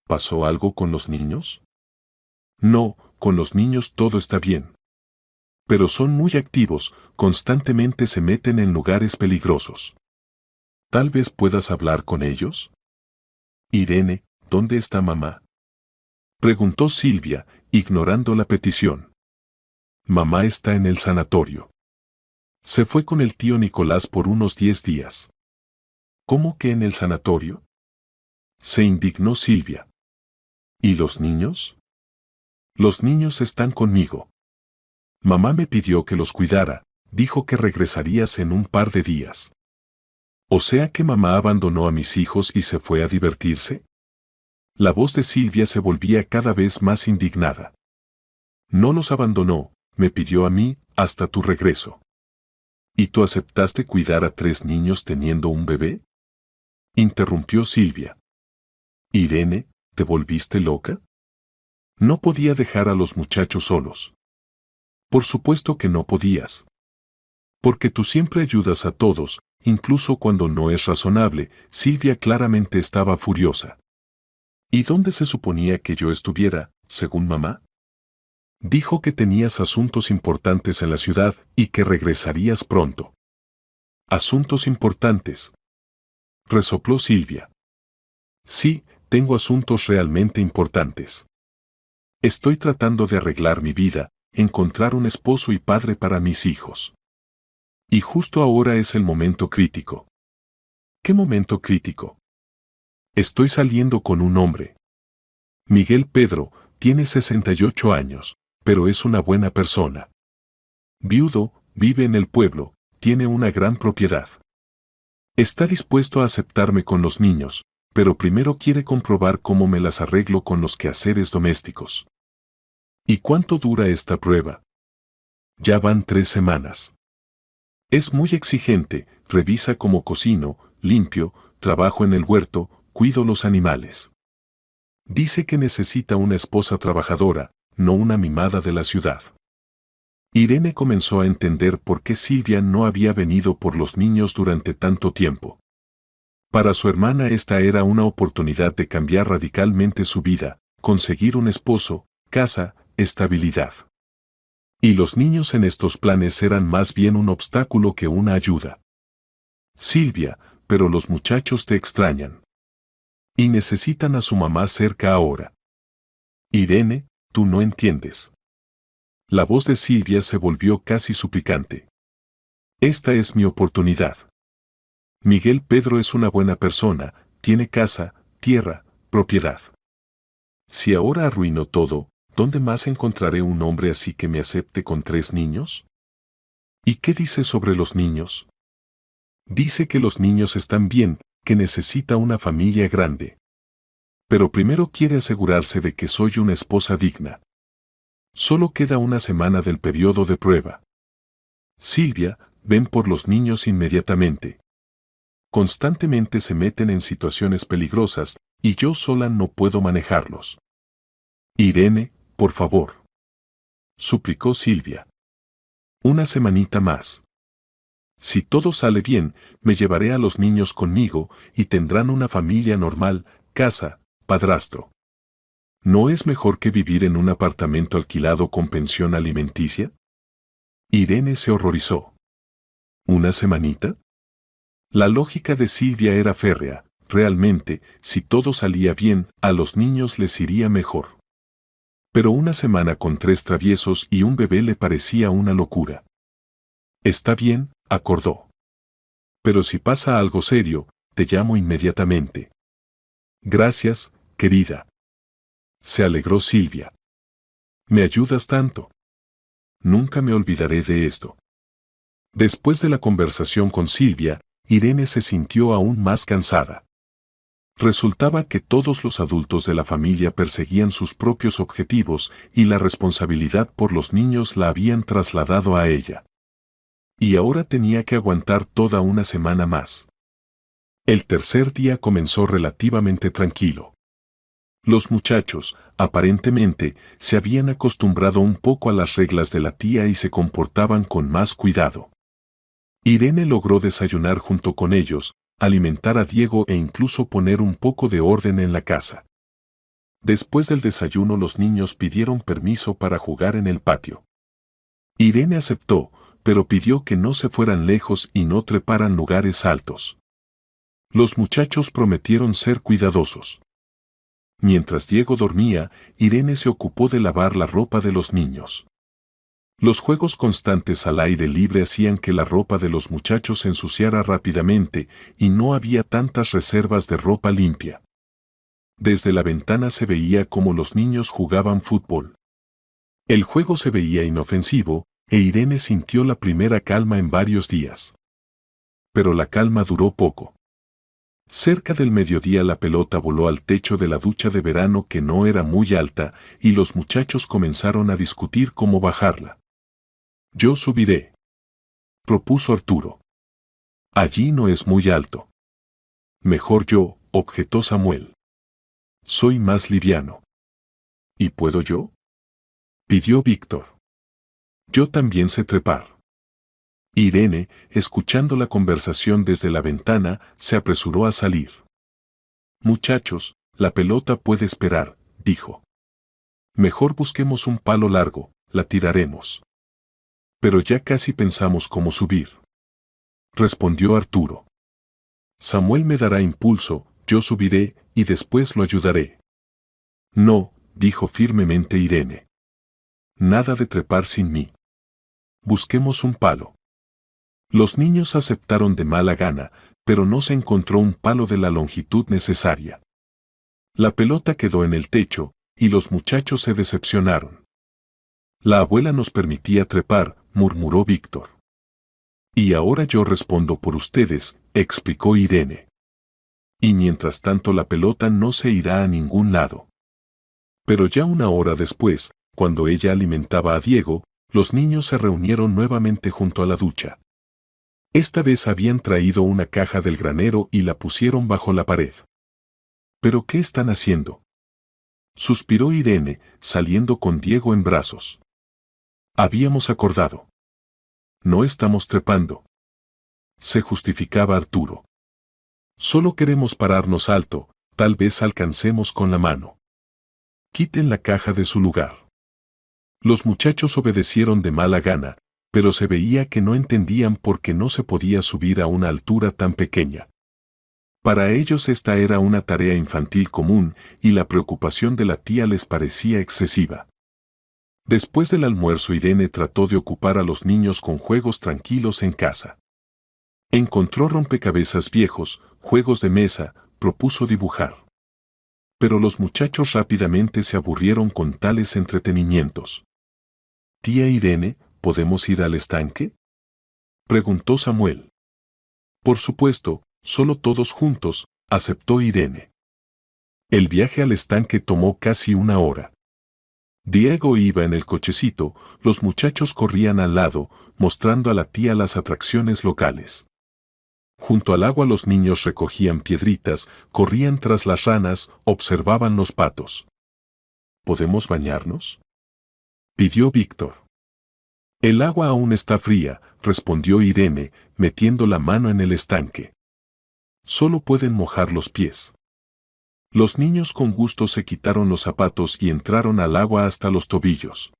¿Pasó algo con los niños?». «No, con los niños todo está bien. Pero son muy activos, constantemente se meten en lugares peligrosos. ¿Tal vez puedas hablar con ellos?». «Irene, ¿dónde está mamá?», preguntó Silvia, ignorando la petición. «Mamá está en el sanatorio. Se fue con el tío Nicolás por unos 10 días». «¿Cómo que en el sanatorio?», se indignó Silvia. «¿Y los niños?». «Los niños están conmigo. Mamá me pidió que los cuidara, dijo que regresarías en un par de días». «¿O sea que mamá abandonó a mis hijos y se fue a divertirse?». La voz de Silvia se volvía cada vez más indignada. «No los abandonó, me pidió a mí, hasta tu regreso». «¿Y tú aceptaste cuidar a 3 niños teniendo un bebé?», interrumpió Silvia. «Irene, ¿te volviste loca?». No podía dejar a los muchachos solos. «Por supuesto que no podías. Porque tú siempre ayudas a todos, incluso cuando no es razonable». Silvia claramente estaba furiosa. «¿Y dónde se suponía que yo estuviera, según mamá?». «Dijo que tenías asuntos importantes en la ciudad y que regresarías pronto». «¿Asuntos importantes?», resopló Silvia. «Sí, tengo asuntos realmente importantes. Estoy tratando de arreglar mi vida, encontrar un esposo y padre para mis hijos. Y justo ahora es el momento crítico». «¿Qué momento crítico?». «Estoy saliendo con un hombre. Miguel Pedro, tiene 68 años, pero es una buena persona. Viudo, vive en el pueblo, tiene una gran propiedad. Está dispuesto a aceptarme con los niños, pero primero quiere comprobar cómo me las arreglo con los quehaceres domésticos». «¿Y cuánto dura esta prueba?». «Ya van 3 semanas. Es muy exigente, revisa cómo cocino, limpio, trabajo en el huerto, cuido los animales. Dice que necesita una esposa trabajadora, no una mimada de la ciudad». Irene comenzó a entender por qué Silvia no había venido por los niños durante tanto tiempo. Para su hermana esta era una oportunidad de cambiar radicalmente su vida, conseguir un esposo, casa, estabilidad. Y los niños en estos planes eran más bien un obstáculo que una ayuda. «Silvia, pero los muchachos te extrañan. Y necesitan a su mamá cerca ahora». «Irene, tú no entiendes». La voz de Silvia se volvió casi suplicante. «Esta es mi oportunidad. Miguel Pedro es una buena persona, tiene casa, tierra, propiedad. Si ahora arruino todo, ¿dónde más encontraré un hombre así que me acepte con 3 niños? ¿Y qué dice sobre los niños?». «Dice que los niños están bien, que necesita una familia grande». Pero primero quiere asegurarse de que soy una esposa digna. Solo queda una semana del periodo de prueba. Silvia, ven por los niños inmediatamente. Constantemente se meten en situaciones peligrosas y yo sola no puedo manejarlos. Irene, por favor. Suplicó Silvia. Una semanita más. Si todo sale bien, me llevaré a los niños conmigo y tendrán una familia normal, casa, padrastro. ¿No es mejor que vivir en un apartamento alquilado con pensión alimenticia? Irene se horrorizó. ¿Una semanita? La lógica de Silvia era férrea. Realmente, si todo salía bien, a los niños les iría mejor. Pero una semana con 3 traviesos y un bebé le parecía una locura. Está bien, acordó. Pero si pasa algo serio, te llamo inmediatamente. Gracias, querida. Se alegró Silvia. Me ayudas tanto. Nunca me olvidaré de esto. Después de la conversación con Silvia, Irene se sintió aún más cansada. Resultaba que todos los adultos de la familia perseguían sus propios objetivos y la responsabilidad por los niños la habían trasladado a ella. Y ahora tenía que aguantar toda una semana más. El tercer día comenzó relativamente tranquilo. Los muchachos, aparentemente, se habían acostumbrado un poco a las reglas de la tía y se comportaban con más cuidado. Irene logró desayunar junto con ellos, alimentar a Diego e incluso poner un poco de orden en la casa. Después del desayuno los niños pidieron permiso para jugar en el patio. Irene aceptó, pero pidió que no se fueran lejos y no treparan lugares altos. Los muchachos prometieron ser cuidadosos. Mientras Diego dormía, Irene se ocupó de lavar la ropa de los niños. Los juegos constantes al aire libre hacían que la ropa de los muchachos se ensuciara rápidamente y no había tantas reservas de ropa limpia. Desde la ventana se veía cómo los niños jugaban fútbol. El juego se veía inofensivo, e Irene sintió la primera calma en varios días. Pero la calma duró poco. Cerca del mediodía la pelota voló al techo de la ducha de verano que no era muy alta y los muchachos comenzaron a discutir cómo bajarla. Yo subiré, propuso Arturo. Allí no es muy alto. Mejor yo, objetó Samuel. Soy más liviano. ¿Y puedo yo? Pidió Víctor. Yo también sé trepar. Irene, escuchando la conversación desde la ventana, se apresuró a salir. Muchachos, la pelota puede esperar, dijo. Mejor busquemos un palo largo, la tiraremos. Pero ya casi pensamos cómo subir. Respondió Arturo. Samuel me dará impulso, yo subiré y después lo ayudaré. No, dijo firmemente Irene. Nada de trepar sin mí. Busquemos un palo. Los niños aceptaron de mala gana, pero no se encontró un palo de la longitud necesaria. La pelota quedó en el techo, y los muchachos se decepcionaron. La abuela nos permitía trepar, murmuró Víctor. Y ahora yo respondo por ustedes, explicó Irene. Y mientras tanto la pelota no se irá a ningún lado. Pero ya una hora después, cuando ella alimentaba a Diego, los niños se reunieron nuevamente junto a la ducha. Esta vez habían traído una caja del granero y la pusieron bajo la pared. ¿Pero qué están haciendo?, suspiró Irene, saliendo con Diego en brazos. Habíamos acordado. No estamos trepando, se justificaba Arturo. Solo queremos pararnos alto, tal vez alcancemos con la mano. Quiten la caja de su lugar. Los muchachos obedecieron de mala gana, pero se veía que no entendían por qué no se podía subir a una altura tan pequeña. Para ellos esta era una tarea infantil común y la preocupación de la tía les parecía excesiva. Después del almuerzo Irene trató de ocupar a los niños con juegos tranquilos en casa. Encontró rompecabezas viejos, juegos de mesa, propuso dibujar. Pero los muchachos rápidamente se aburrieron con tales entretenimientos. «Tía Irene, ¿podemos ir al estanque?», preguntó Samuel. Por supuesto, solo todos juntos, aceptó Irene. El viaje al estanque tomó casi una hora. Diego iba en el cochecito, los muchachos corrían al lado, mostrando a la tía las atracciones locales. Junto al agua los niños recogían piedritas, corrían tras las ranas, observaban los patos. ¿Podemos bañarnos?, pidió Víctor. El agua aún está fría, respondió Irene, metiendo la mano en el estanque. Solo pueden mojar los pies. Los niños con gusto se quitaron los zapatos y entraron al agua hasta los tobillos.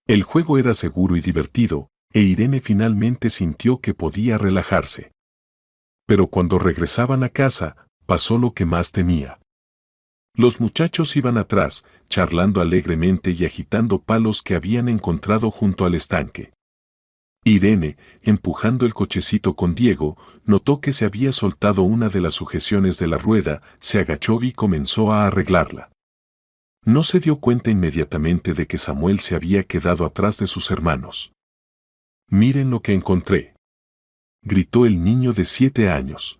El juego era seguro y divertido, e Irene finalmente sintió que podía relajarse. Pero cuando regresaban a casa, pasó lo que más temía. Los muchachos iban atrás, charlando alegremente y agitando palos que habían encontrado junto al estanque. Irene, empujando el cochecito con Diego, notó que se había soltado una de las sujeciones de la rueda, se agachó y comenzó a arreglarla. No se dio cuenta inmediatamente de que Samuel se había quedado atrás de sus hermanos. «Miren lo que encontré», gritó el niño de 7 años.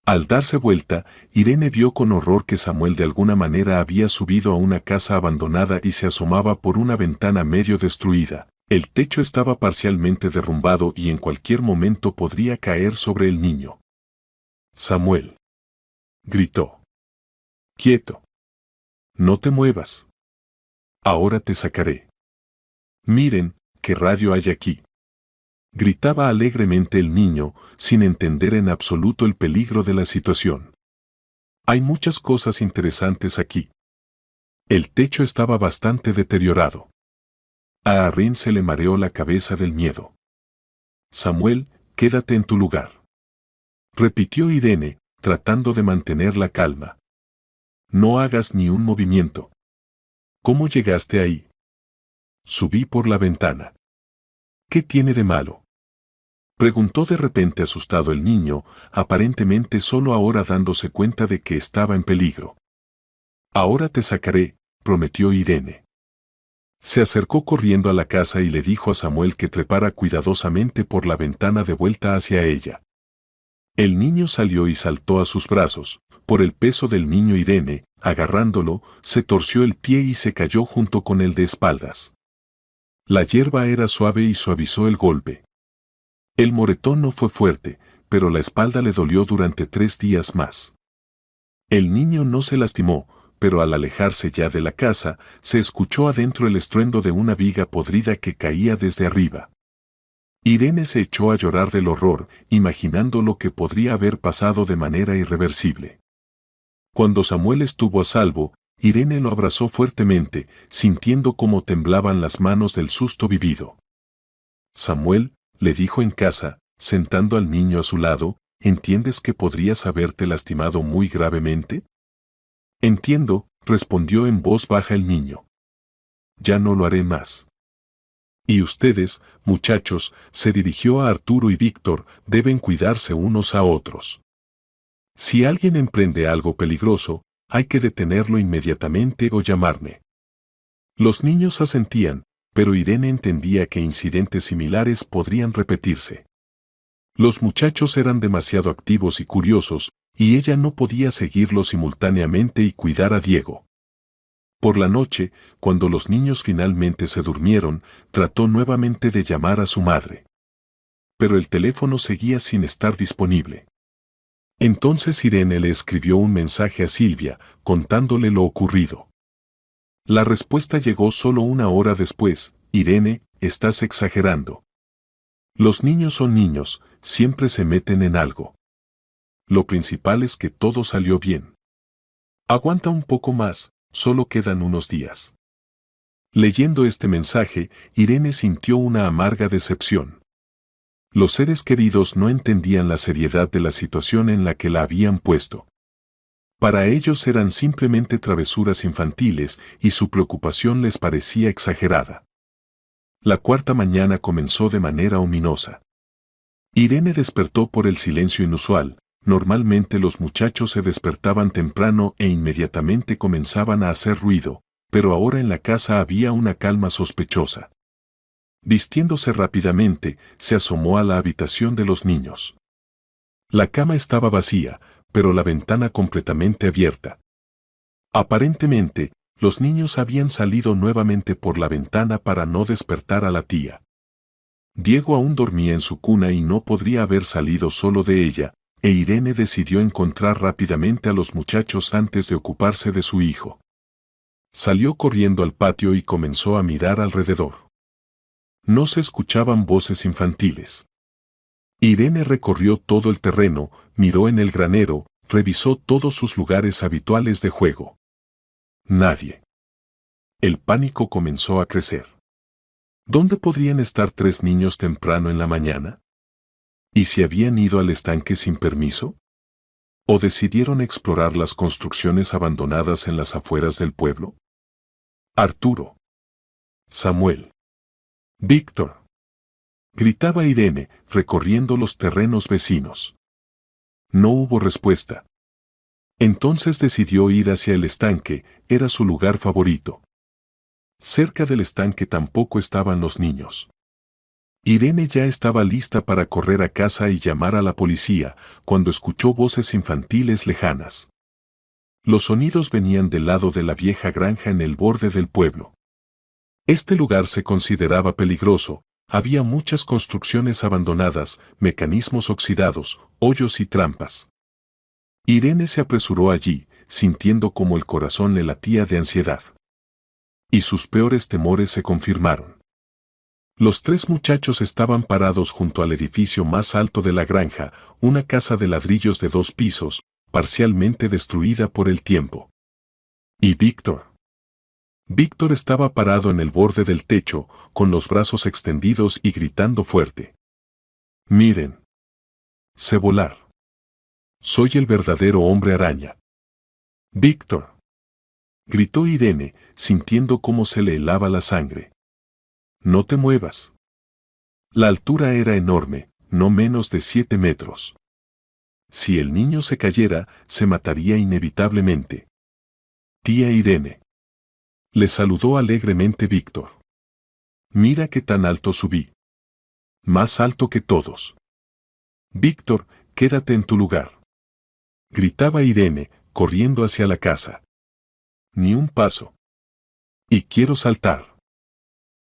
Al darse vuelta, Irene vio con horror que Samuel de alguna manera había subido a una casa abandonada y se asomaba por una ventana medio destruida. El techo estaba parcialmente derrumbado y en cualquier momento podría caer sobre el niño. «Samuel», gritó. «Quieto. No te muevas. Ahora te sacaré. Miren, qué radio hay aquí», gritaba alegremente el niño, sin entender en absoluto el peligro de la situación. «Hay muchas cosas interesantes aquí». El techo estaba bastante deteriorado. A Arrin se le mareó la cabeza del miedo. «Samuel, quédate en tu lugar», repitió Irene, tratando de mantener la calma. «No hagas ni un movimiento». «¿Cómo llegaste ahí?» «Subí por la ventana». «¿Qué tiene de malo?», preguntó de repente asustado el niño, aparentemente solo ahora dándose cuenta de que estaba en peligro. «Ahora te sacaré», prometió Irene. Se acercó corriendo a la casa y le dijo a Samuel que trepara cuidadosamente por la ventana de vuelta hacia ella. El niño salió y saltó a sus brazos. Por el peso del niño Irene, agarrándolo, se torció el pie y se cayó junto con él de espaldas. La hierba era suave y suavizó el golpe. El moretón no fue fuerte, pero la espalda le dolió durante 3 días más. El niño no se lastimó, pero al alejarse ya de la casa, se escuchó adentro el estruendo de una viga podrida que caía desde arriba. Irene se echó a llorar del horror, imaginando lo que podría haber pasado de manera irreversible. Cuando Samuel estuvo a salvo, Irene lo abrazó fuertemente, sintiendo cómo temblaban las manos del susto vivido. «Samuel», le dijo en casa, sentando al niño a su lado, «¿entiendes que podrías haberte lastimado muy gravemente?». «Entiendo», respondió en voz baja el niño. «Ya no lo haré más». «Y ustedes, muchachos», se dirigió a Arturo y Víctor, «deben cuidarse unos a otros. Si alguien emprende algo peligroso, hay que detenerlo inmediatamente o llamarme». Los niños asentían, pero Irene entendía que incidentes similares podrían repetirse. Los muchachos eran demasiado activos y curiosos, y ella no podía seguirlos simultáneamente y cuidar a Diego. Por la noche, cuando los niños finalmente se durmieron, trató nuevamente de llamar a su madre. Pero el teléfono seguía sin estar disponible. Entonces Irene le escribió un mensaje a Silvia, contándole lo ocurrido. La respuesta llegó solo 1 hora después: «Irene, estás exagerando. Los niños son niños, siempre se meten en algo. Lo principal es que todo salió bien. Aguanta un poco más, solo quedan unos días». Leyendo este mensaje, Irene sintió una amarga decepción. Los seres queridos no entendían la seriedad de la situación en la que la habían puesto. Para ellos eran simplemente travesuras infantiles y su preocupación les parecía exagerada. La 4ª mañana comenzó de manera ominosa. Irene despertó por el silencio inusual. Normalmente los muchachos se despertaban temprano e inmediatamente comenzaban a hacer ruido, pero ahora en la casa había una calma sospechosa. Vistiéndose rápidamente, se asomó a la habitación de los niños. La cama estaba vacía, pero la ventana completamente abierta. Aparentemente, los niños habían salido nuevamente por la ventana para no despertar a la tía. Diego aún dormía en su cuna y no podría haber salido solo de ella, e Irene decidió encontrar rápidamente a los muchachos antes de ocuparse de su hijo. Salió corriendo al patio y comenzó a mirar alrededor. No se escuchaban voces infantiles. Irene recorrió todo el terreno, miró en el granero, revisó todos sus lugares habituales de juego. Nadie. El pánico comenzó a crecer. ¿Dónde podrían estar 3 niños temprano en la mañana? ¿Y si habían ido al estanque sin permiso? ¿O decidieron explorar las construcciones abandonadas en las afueras del pueblo? Arturo. Samuel. Víctor. Gritaba Irene, recorriendo los terrenos vecinos. No hubo respuesta. Entonces decidió ir hacia el estanque, era su lugar favorito. Cerca del estanque tampoco estaban los niños. Irene ya estaba lista para correr a casa y llamar a la policía, cuando escuchó voces infantiles lejanas. Los sonidos venían del lado de la vieja granja en el borde del pueblo. Este lugar se consideraba peligroso, había muchas construcciones abandonadas, mecanismos oxidados, hoyos y trampas. Irene se apresuró allí, sintiendo como el corazón le latía de ansiedad. Y sus peores temores se confirmaron. Los 3 muchachos estaban parados junto al edificio más alto de la granja, una casa de ladrillos de 2 pisos, parcialmente destruida por el tiempo. ¿Y Víctor? Víctor estaba parado en el borde del techo, con los brazos extendidos y gritando fuerte. Miren. Sé volar. Soy el verdadero hombre araña. Víctor. Gritó Irene, sintiendo cómo se le helaba la sangre. No te muevas. La altura era enorme, no menos de 7 metros. Si el niño se cayera, se mataría inevitablemente. Tía Irene. Le saludó alegremente Víctor. Mira qué tan alto subí. Más alto que todos. Víctor, quédate en tu lugar. Gritaba Irene, corriendo hacia la casa. Ni un paso. Y quiero saltar.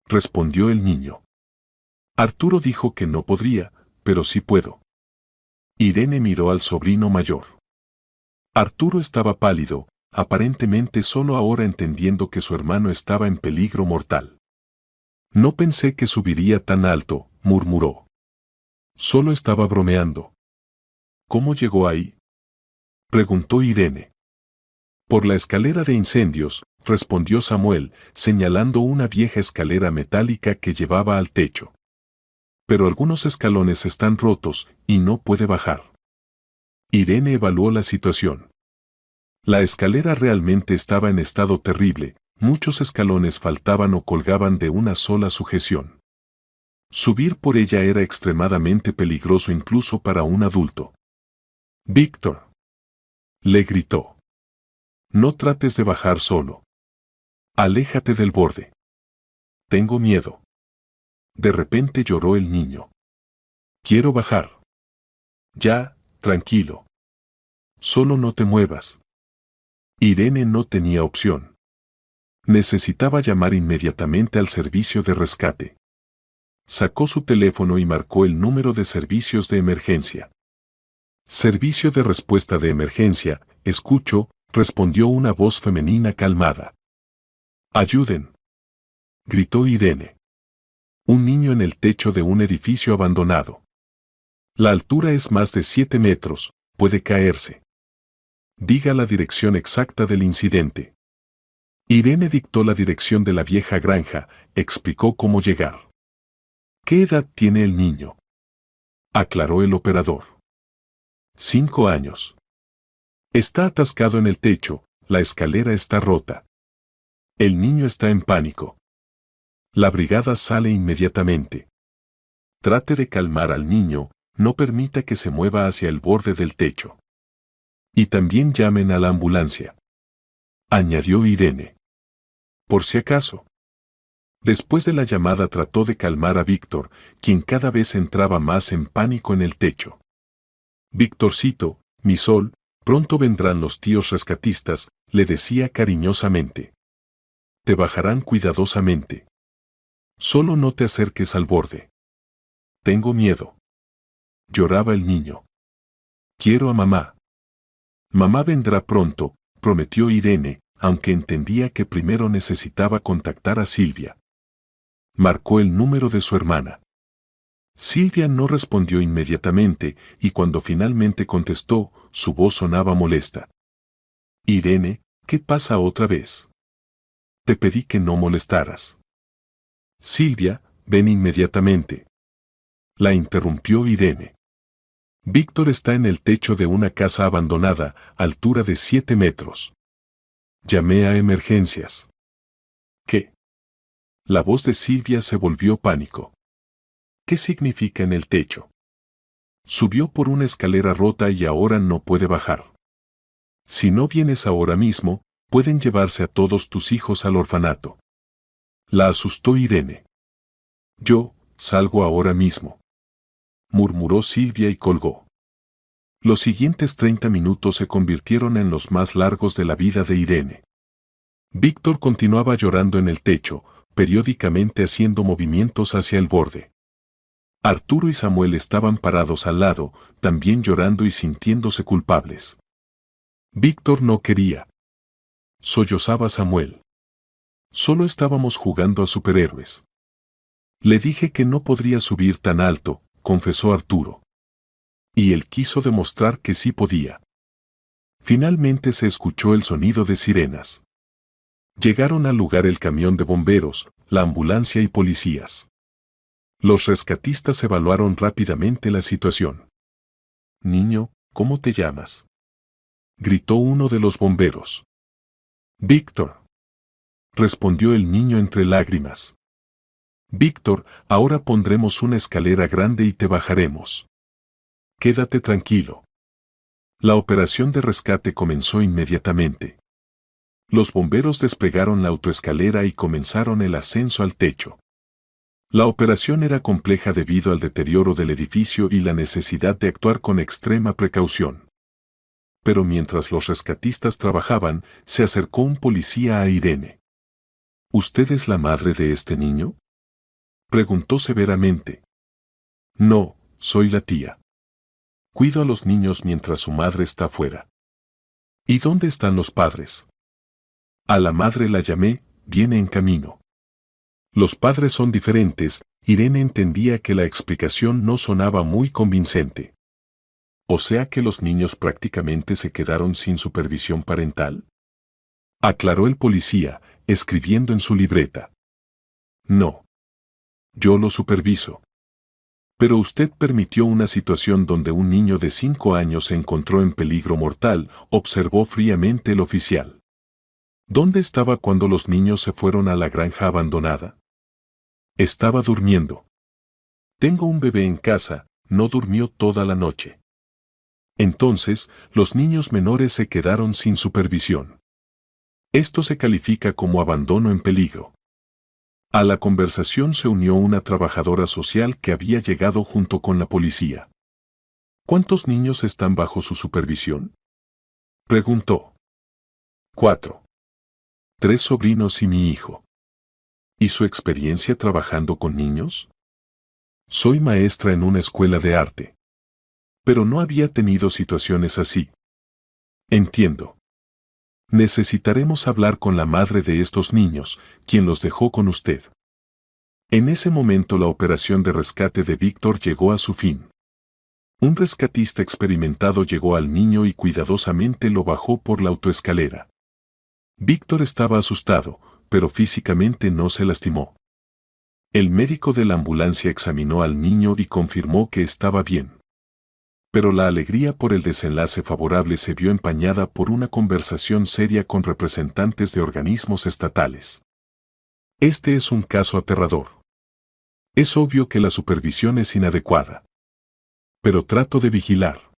Respondió el niño. Arturo dijo que no podría, pero sí puedo. Irene miró al sobrino mayor. Arturo estaba pálido, aparentemente solo ahora entendiendo que su hermano estaba en peligro mortal. No pensé que subiría tan alto, murmuró. Solo estaba bromeando. ¿Cómo llegó ahí? Preguntó Irene. Por la escalera de incendios, respondió Samuel, señalando una vieja escalera metálica que llevaba al techo. Pero algunos escalones están rotos y no puede bajar. Irene evaluó la situación. La escalera realmente estaba en estado terrible, muchos escalones faltaban o colgaban de una sola sujeción. Subir por ella era extremadamente peligroso incluso para un adulto. Víctor. Le gritó. No trates de bajar solo. Aléjate del borde. Tengo miedo. De repente lloró el niño. Quiero bajar. Ya, tranquilo. Solo no te muevas. Irene no tenía opción. Necesitaba llamar inmediatamente al servicio de rescate. Sacó su teléfono y marcó el número de servicios de emergencia. Servicio de respuesta de emergencia, escucho, respondió una voz femenina calmada. Ayuden. Gritó Irene. Un niño en el techo de un edificio abandonado. La altura es más de 7 metros, puede caerse. Diga la dirección exacta del incidente. Irene dictó la dirección de la vieja granja, explicó cómo llegar. ¿Qué edad tiene el niño? Aclaró el operador. 5 años. Está atascado en el techo, la escalera está rota. El niño está en pánico. La brigada sale inmediatamente. Trate de calmar al niño, no permita que se mueva hacia el borde del techo. Y también llamen a la ambulancia. Añadió Irene. Por si acaso. Después de la llamada trató de calmar a Víctor, quien cada vez entraba más en pánico en el techo. Víctorcito, mi sol, Pronto vendrán los tíos rescatistas, le decía cariñosamente. Te bajarán cuidadosamente. Solo no te acerques al borde. Tengo miedo. Lloraba el niño. Quiero a mamá. Mamá vendrá pronto, prometió Irene, aunque entendía que primero necesitaba contactar a Silvia. Marcó el número de su hermana. Silvia no respondió inmediatamente, y cuando finalmente contestó, su voz sonaba molesta. Irene, ¿qué pasa otra vez? Te pedí que no molestaras. Silvia, ven inmediatamente. La interrumpió Irene. Víctor está en el techo de una casa abandonada, altura de 7 metros. Llamé a emergencias. ¿Qué? La voz de Silvia se volvió pánico. ¿Qué significa en el techo? Subió por una escalera rota y ahora no puede bajar. Si no vienes ahora mismo, pueden llevarse a todos tus hijos al orfanato. La asustó Irene. Yo, salgo ahora mismo. Murmuró Silvia y colgó. Los siguientes 30 minutos se convirtieron en los más largos de la vida de Irene. Víctor continuaba llorando en el techo, periódicamente haciendo movimientos hacia el borde. Arturo y Samuel estaban parados al lado, también llorando y sintiéndose culpables. Víctor no quería. Sollozaba Samuel. Solo estábamos jugando a superhéroes. Le dije que no podría subir tan alto, confesó Arturo. Y él quiso demostrar que sí podía. Finalmente se escuchó el sonido de sirenas. Llegaron al lugar el camión de bomberos, la ambulancia y policías. Los rescatistas evaluaron rápidamente la situación. Niño, ¿cómo te llamas? Gritó uno de los bomberos. Víctor. Respondió el niño entre lágrimas. Víctor, ahora pondremos una escalera grande y te bajaremos. Quédate tranquilo. La operación de rescate comenzó inmediatamente. Los bomberos desplegaron la autoescalera y comenzaron el ascenso al techo. La operación era compleja debido al deterioro del edificio y la necesidad de actuar con extrema precaución. Pero mientras los rescatistas trabajaban, se acercó un policía a Irene. ¿Usted es la madre de este niño? Preguntó severamente. No, soy la tía. Cuido a los niños mientras su madre está fuera. ¿Y dónde están los padres? A la madre la llamé, viene en camino. Los padres son diferentes, Irene entendía que la explicación no sonaba muy convincente. ¿O sea que los niños prácticamente se quedaron sin supervisión parental? Aclaró el policía, escribiendo en su libreta. No. Yo lo superviso. Pero usted permitió una situación donde un niño de 5 años se encontró en peligro mortal, observó fríamente el oficial. ¿Dónde estaba cuando los niños se fueron a la granja abandonada? Estaba durmiendo. Tengo un bebé en casa, no durmió toda la noche. Entonces, los niños menores se quedaron sin supervisión. Esto se califica como abandono en peligro. A la conversación se unió una trabajadora social que había llegado junto con la policía. ¿Cuántos niños están bajo su supervisión? Preguntó. 4. 3 sobrinos y mi hijo. ¿Y su experiencia trabajando con niños? Soy maestra en una escuela de arte. Pero no había tenido situaciones así. Entiendo. Necesitaremos hablar con la madre de estos niños, quien los dejó con usted. En ese momento la operación de rescate de Víctor llegó a su fin. Un rescatista experimentado llegó al niño y cuidadosamente lo bajó por la autoescalera. Víctor estaba asustado, pero físicamente no se lastimó. El médico de la ambulancia examinó al niño y confirmó que estaba bien. Pero la alegría por el desenlace favorable se vio empañada por una conversación seria con representantes de organismos estatales. Este es un caso aterrador. Es obvio que la supervisión es inadecuada. Pero trato de vigilar.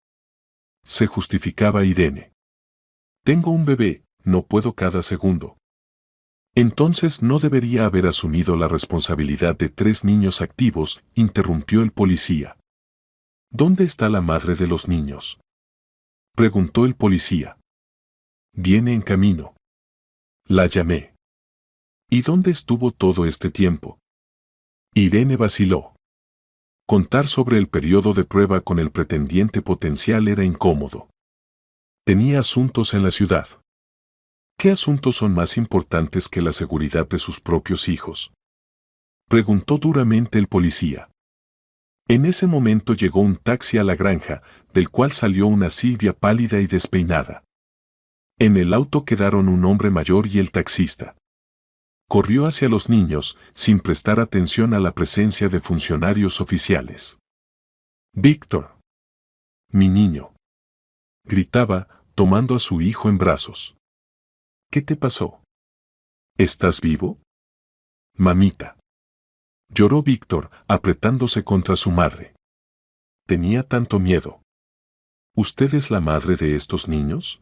Se justificaba Irene. Tengo un bebé, no puedo cada segundo. Entonces no debería haber asumido la responsabilidad de 3 niños activos, interrumpió el policía. ¿Dónde está la madre de los niños? Preguntó el policía. Viene en camino. La llamé. ¿Y dónde estuvo todo este tiempo? Irene vaciló. Contar sobre el periodo de prueba con el pretendiente potencial era incómodo. Tenía asuntos en la ciudad. ¿Qué asuntos son más importantes que la seguridad de sus propios hijos? Preguntó duramente el policía. En ese momento llegó un taxi a la granja, del cual salió una Silvia pálida y despeinada. En el auto quedaron un hombre mayor y el taxista. Corrió hacia los niños, sin prestar atención a la presencia de funcionarios oficiales. «Víctor. Mi niño», gritaba, tomando a su hijo en brazos. «¿Qué te pasó? ¿Estás vivo?» «Mamita». Lloró Víctor, apretándose contra su madre. Tenía tanto miedo. ¿Usted es la madre de estos niños?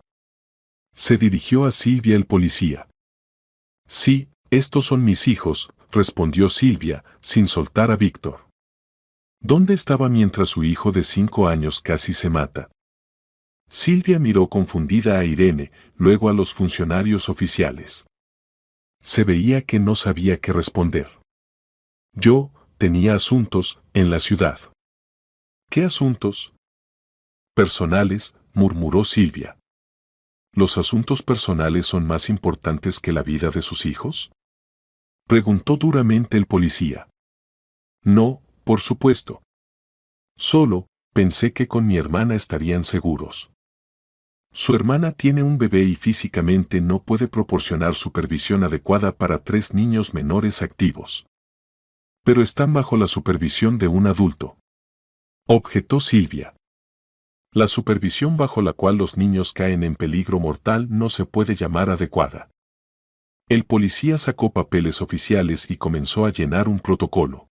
Se dirigió a Silvia el policía. Sí, estos son mis hijos, respondió Silvia, sin soltar a Víctor. ¿Dónde estaba mientras su hijo de 5 años casi se mata? Silvia miró confundida a Irene, luego a los funcionarios oficiales. Se veía que no sabía qué responder. Yo tenía asuntos en la ciudad. ¿Qué asuntos? Personales, murmuró Silvia. ¿Los asuntos personales son más importantes que la vida de sus hijos? Preguntó duramente el policía. No, por supuesto. Solo pensé que con mi hermana estarían seguros. Su hermana tiene un bebé y físicamente no puede proporcionar supervisión adecuada para 3 niños menores activos. Pero están bajo la supervisión de un adulto. Objetó Silvia. La supervisión bajo la cual los niños caen en peligro mortal no se puede llamar adecuada. El policía sacó papeles oficiales y comenzó a llenar un protocolo.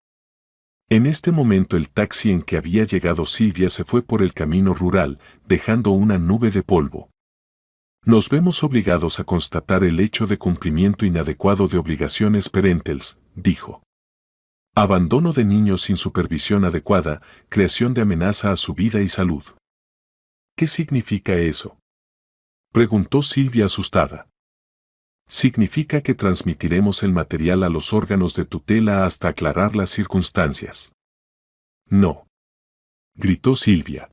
En este momento el taxi en que había llegado Silvia se fue por el camino rural, dejando una nube de polvo. Nos vemos obligados a constatar el hecho de cumplimiento inadecuado de obligaciones parentales, dijo. Abandono de niños sin supervisión adecuada, creación de amenaza a su vida y salud. ¿Qué significa eso? Preguntó Silvia asustada. Significa que transmitiremos el material a los órganos de tutela hasta aclarar las circunstancias. No. Gritó Silvia.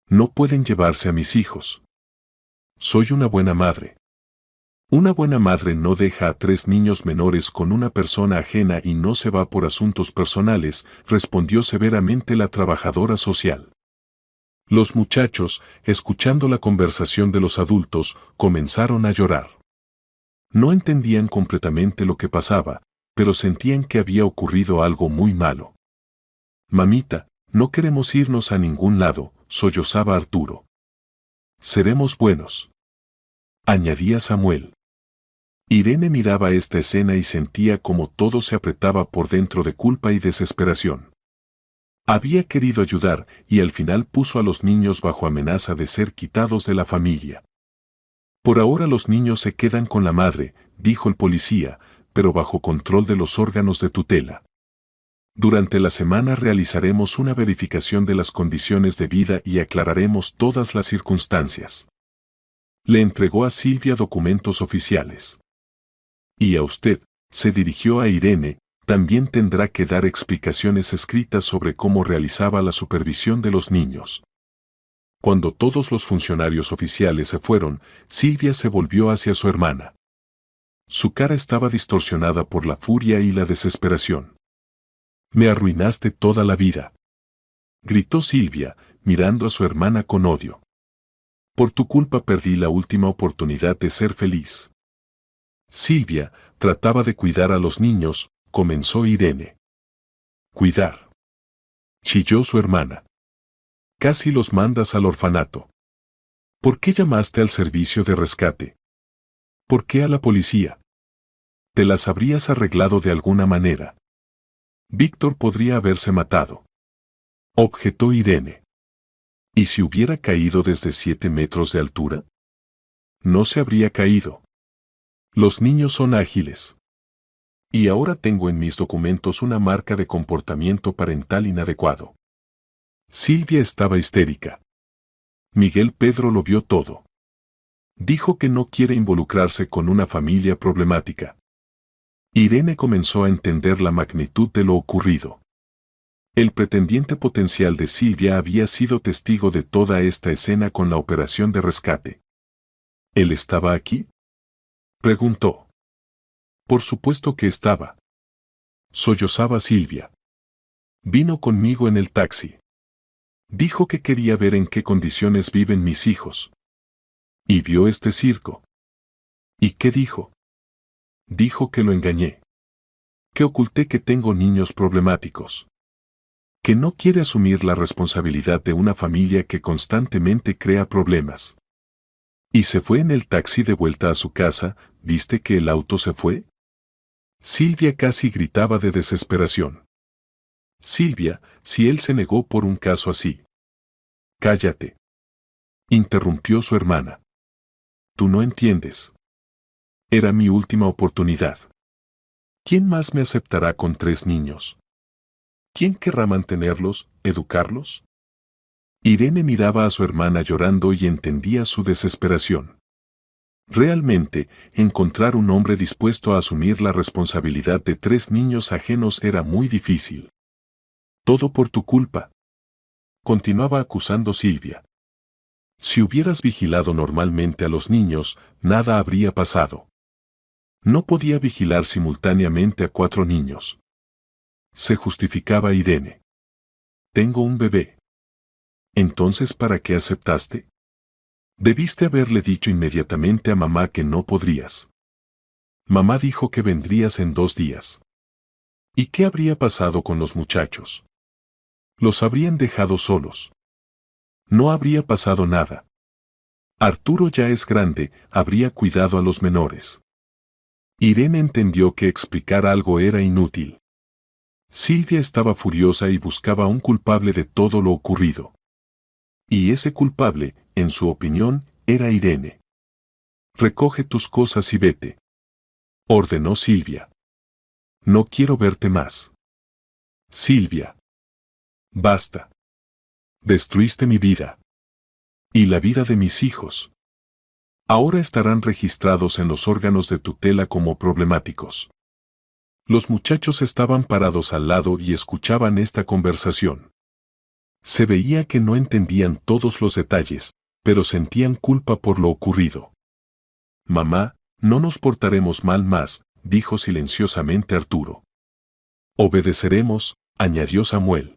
No pueden llevarse a mis hijos. Soy una buena madre. Una buena madre no deja a 3 niños menores con una persona ajena y no se va por asuntos personales, respondió severamente la trabajadora social. Los muchachos, escuchando la conversación de los adultos, comenzaron a llorar. No entendían completamente lo que pasaba, pero sentían que había ocurrido algo muy malo. Mamita, no queremos irnos a ningún lado, sollozaba Arturo. Seremos buenos, añadía Samuel. Irene miraba esta escena y sentía como todo se apretaba por dentro de culpa y desesperación. Había querido ayudar y al final puso a los niños bajo amenaza de ser quitados de la familia. Por ahora los niños se quedan con la madre, dijo el policía, pero bajo control de los órganos de tutela. Durante la semana realizaremos una verificación de las condiciones de vida y aclararemos todas las circunstancias. Le entregó a Silvia documentos oficiales. Y a usted, se dirigió a Irene, también tendrá que dar explicaciones escritas sobre cómo realizaba la supervisión de los niños. Cuando todos los funcionarios oficiales se fueron, Silvia se volvió hacia su hermana. Su cara estaba distorsionada por la furia y la desesperación. «Me arruinaste toda la vida», gritó Silvia, mirando a su hermana con odio. «Por tu culpa perdí la última oportunidad de ser feliz». Silvia trataba de cuidar a los niños, comenzó Irene. «Cuidar», chilló su hermana. «Casi los mandas al orfanato. ¿Por qué llamaste al servicio de rescate? ¿Por qué a la policía? Te las habrías arreglado de alguna manera. Víctor podría haberse matado», objetó Irene. ¿Y si hubiera caído desde 7 metros de altura? No se habría caído. Los niños son ágiles. Y ahora tengo en mis documentos una marca de comportamiento parental inadecuado. Silvia estaba histérica. Miguel Pedro lo vio todo. Dijo que no quiere involucrarse con una familia problemática. Irene comenzó a entender la magnitud de lo ocurrido. El pretendiente potencial de Silvia había sido testigo de toda esta escena con la operación de rescate. ¿Él estaba aquí?, preguntó. Por supuesto que estaba. Sollozaba Silvia. Vino conmigo en el taxi. Dijo que quería ver en qué condiciones viven mis hijos. Y vio este circo. ¿Y qué dijo? Dijo que lo engañé. Que oculté que tengo niños problemáticos. Que no quiere asumir la responsabilidad de una familia que constantemente crea problemas. Y se fue en el taxi de vuelta a su casa. ¿Viste que el auto se fue? Silvia casi gritaba de desesperación. Silvia, si él se negó por un caso así. Cállate, interrumpió su hermana. Tú no entiendes. Era mi última oportunidad. ¿Quién más me aceptará con 3 niños? ¿Quién querrá mantenerlos, educarlos? Irene miraba a su hermana llorando y entendía su desesperación. Realmente, encontrar un hombre dispuesto a asumir la responsabilidad de 3 niños ajenos era muy difícil. Todo por tu culpa, continuaba acusando Silvia. Si hubieras vigilado normalmente a los niños, nada habría pasado. No podía vigilar simultáneamente a 4 niños. Se justificaba Irene. Tengo un bebé. Entonces, ¿para qué aceptaste? Debiste haberle dicho inmediatamente a mamá que no podrías. Mamá dijo que vendrías en 2 días. ¿Y qué habría pasado con los muchachos? Los habrían dejado solos. No habría pasado nada. Arturo ya es grande, habría cuidado a los menores. Irene entendió que explicar algo era inútil. Silvia estaba furiosa y buscaba un culpable de todo lo ocurrido. Y ese culpable, en su opinión, era Irene. Recoge tus cosas y vete, ordenó Silvia. No quiero verte más. Silvia. Basta. Destruiste mi vida. Y la vida de mis hijos. Ahora estarán registrados en los órganos de tutela como problemáticos. Los muchachos estaban parados al lado y escuchaban esta conversación. Se veía que no entendían todos los detalles, pero sentían culpa por lo ocurrido. Mamá, no nos portaremos mal más, dijo silenciosamente Arturo. Obedeceremos, añadió Samuel.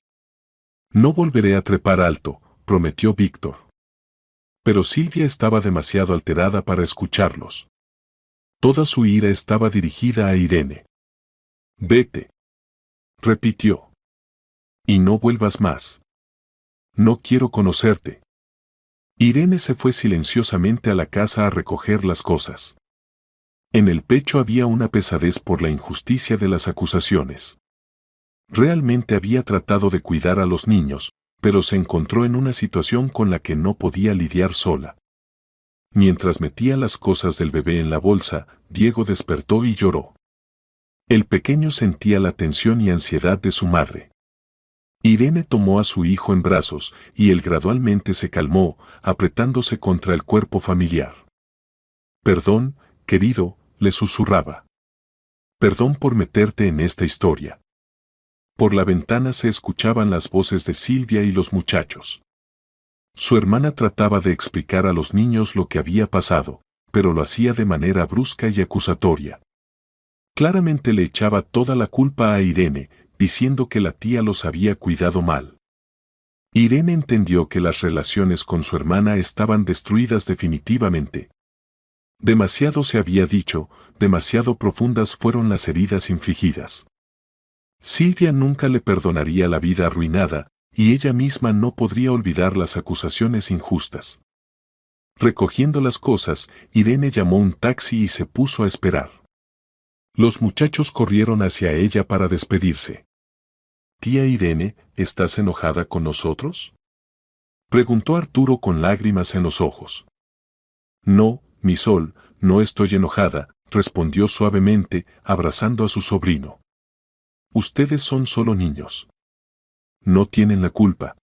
No volveré a trepar alto, prometió Víctor. Pero Silvia estaba demasiado alterada para escucharlos. Toda su ira estaba dirigida a Irene. Vete, repitió. Y no vuelvas más. No quiero conocerte. Irene se fue silenciosamente a la casa a recoger las cosas. En el pecho había una pesadez por la injusticia de las acusaciones. Realmente había tratado de cuidar a los niños, pero se encontró en una situación con la que no podía lidiar sola. Mientras metía las cosas del bebé en la bolsa, Diego despertó y lloró. El pequeño sentía la tensión y ansiedad de su madre. Irene tomó a su hijo en brazos y él gradualmente se calmó, apretándose contra el cuerpo familiar. Perdón, querido, le susurraba. Perdón por meterte en esta historia. Por la ventana se escuchaban las voces de Silvia y los muchachos. Su hermana trataba de explicar a los niños lo que había pasado, pero lo hacía de manera brusca y acusatoria. Claramente le echaba toda la culpa a Irene, diciendo que la tía los había cuidado mal. Irene entendió que las relaciones con su hermana estaban destruidas definitivamente. Demasiado se había dicho, demasiado profundas fueron las heridas infligidas. Silvia nunca le perdonaría la vida arruinada, y ella misma no podría olvidar las acusaciones injustas. Recogiendo las cosas, Irene llamó un taxi y se puso a esperar. Los muchachos corrieron hacia ella para despedirse. «Tía Irene, ¿estás enojada con nosotros?», preguntó Arturo con lágrimas en los ojos. «No, mi sol, no estoy enojada», respondió suavemente, abrazando a su sobrino. «Ustedes son solo niños. No tienen la culpa».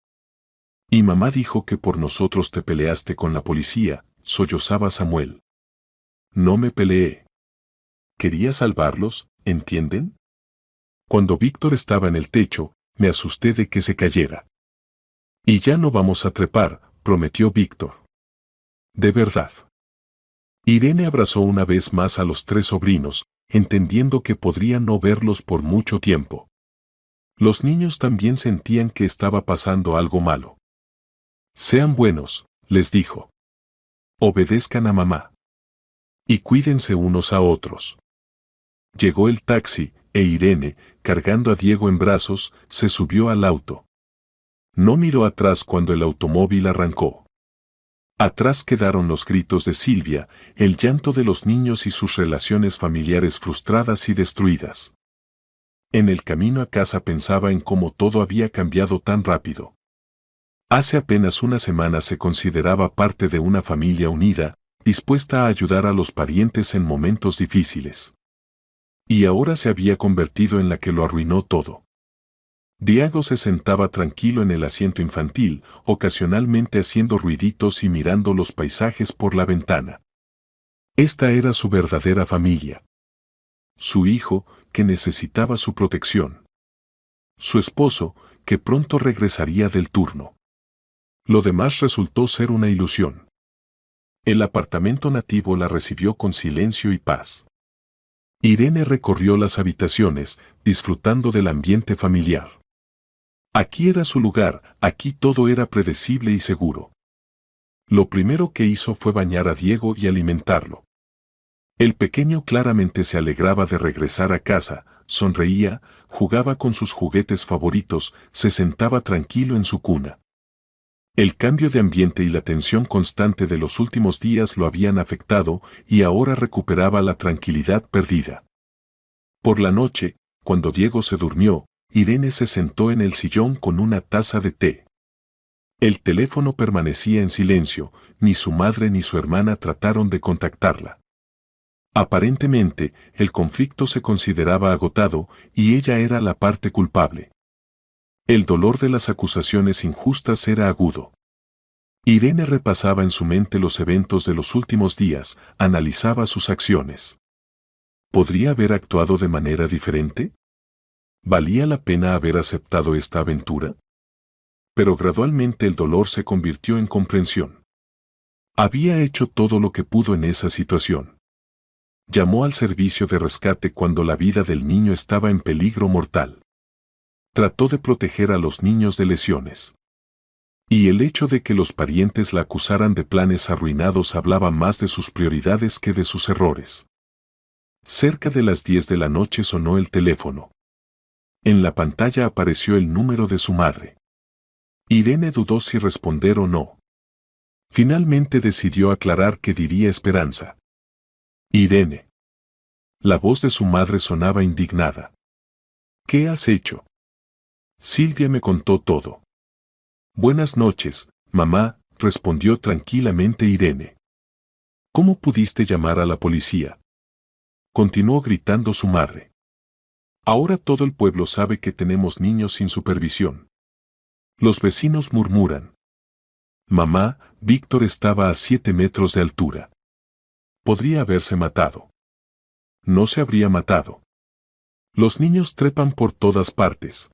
Y mamá dijo que por nosotros te peleaste con la policía, sollozaba Samuel. No me peleé. Quería salvarlos, ¿entienden? Cuando Víctor estaba en el techo, me asusté de que se cayera. Y ya no vamos a trepar, prometió Víctor. De verdad. Irene abrazó una vez más a los tres sobrinos, entendiendo que podría no verlos por mucho tiempo. Los niños también sentían que estaba pasando algo malo. Sean buenos, les dijo. Obedezcan a mamá. Y cuídense unos a otros. Llegó el taxi, e Irene, cargando a Diego en brazos, se subió al auto. No miró atrás cuando el automóvil arrancó. Atrás quedaron los gritos de Silvia, el llanto de los niños y sus relaciones familiares frustradas y destruidas. En el camino a casa pensaba en cómo todo había cambiado tan rápido. Hace apenas una semana se consideraba parte de una familia unida, dispuesta a ayudar a los parientes en momentos difíciles. Y ahora se había convertido en la que lo arruinó todo. Diego se sentaba tranquilo en el asiento infantil, ocasionalmente haciendo ruiditos y mirando los paisajes por la ventana. Esta era su verdadera familia. Su hijo, que necesitaba su protección. Su esposo, que pronto regresaría del turno. Lo demás resultó ser una ilusión. El apartamento nativo la recibió con silencio y paz. Irene recorrió las habitaciones, disfrutando del ambiente familiar. Aquí era su lugar, aquí todo era predecible y seguro. Lo primero que hizo fue bañar a Diego y alimentarlo. El pequeño claramente se alegraba de regresar a casa, sonreía, jugaba con sus juguetes favoritos, se sentaba tranquilo en su cuna. El cambio de ambiente y la tensión constante de los últimos días lo habían afectado y ahora recuperaba la tranquilidad perdida. Por la noche, cuando Diego se durmió, Irene se sentó en el sillón con una taza de té. El teléfono permanecía en silencio, ni su madre ni su hermana trataron de contactarla. Aparentemente, el conflicto se consideraba agotado y ella era la parte culpable. El dolor de las acusaciones injustas era agudo. Irene repasaba en su mente los eventos de los últimos días, analizaba sus acciones. ¿Podría haber actuado de manera diferente? ¿Valía la pena haber aceptado esta aventura? Pero gradualmente el dolor se convirtió en comprensión. Había hecho todo lo que pudo en esa situación. Llamó al servicio de rescate cuando la vida del niño estaba en peligro mortal. Trató de proteger a los niños de lesiones. Y el hecho de que los parientes la acusaran de planes arruinados hablaba más de sus prioridades que de sus errores. Cerca de las 10 de la noche sonó el teléfono. En la pantalla apareció el número de su madre. Irene dudó si responder o no. Finalmente decidió aclarar que diría Esperanza. Irene. La voz de su madre sonaba indignada. ¿Qué has hecho? Silvia me contó todo. Buenas noches, mamá, respondió tranquilamente Irene. ¿Cómo pudiste llamar a la policía? Continuó gritando su madre. Ahora todo el pueblo sabe que tenemos niños sin supervisión. Los vecinos murmuran. Mamá, Víctor estaba a 7 metros de altura. Podría haberse matado. No se habría matado. Los niños trepan por todas partes.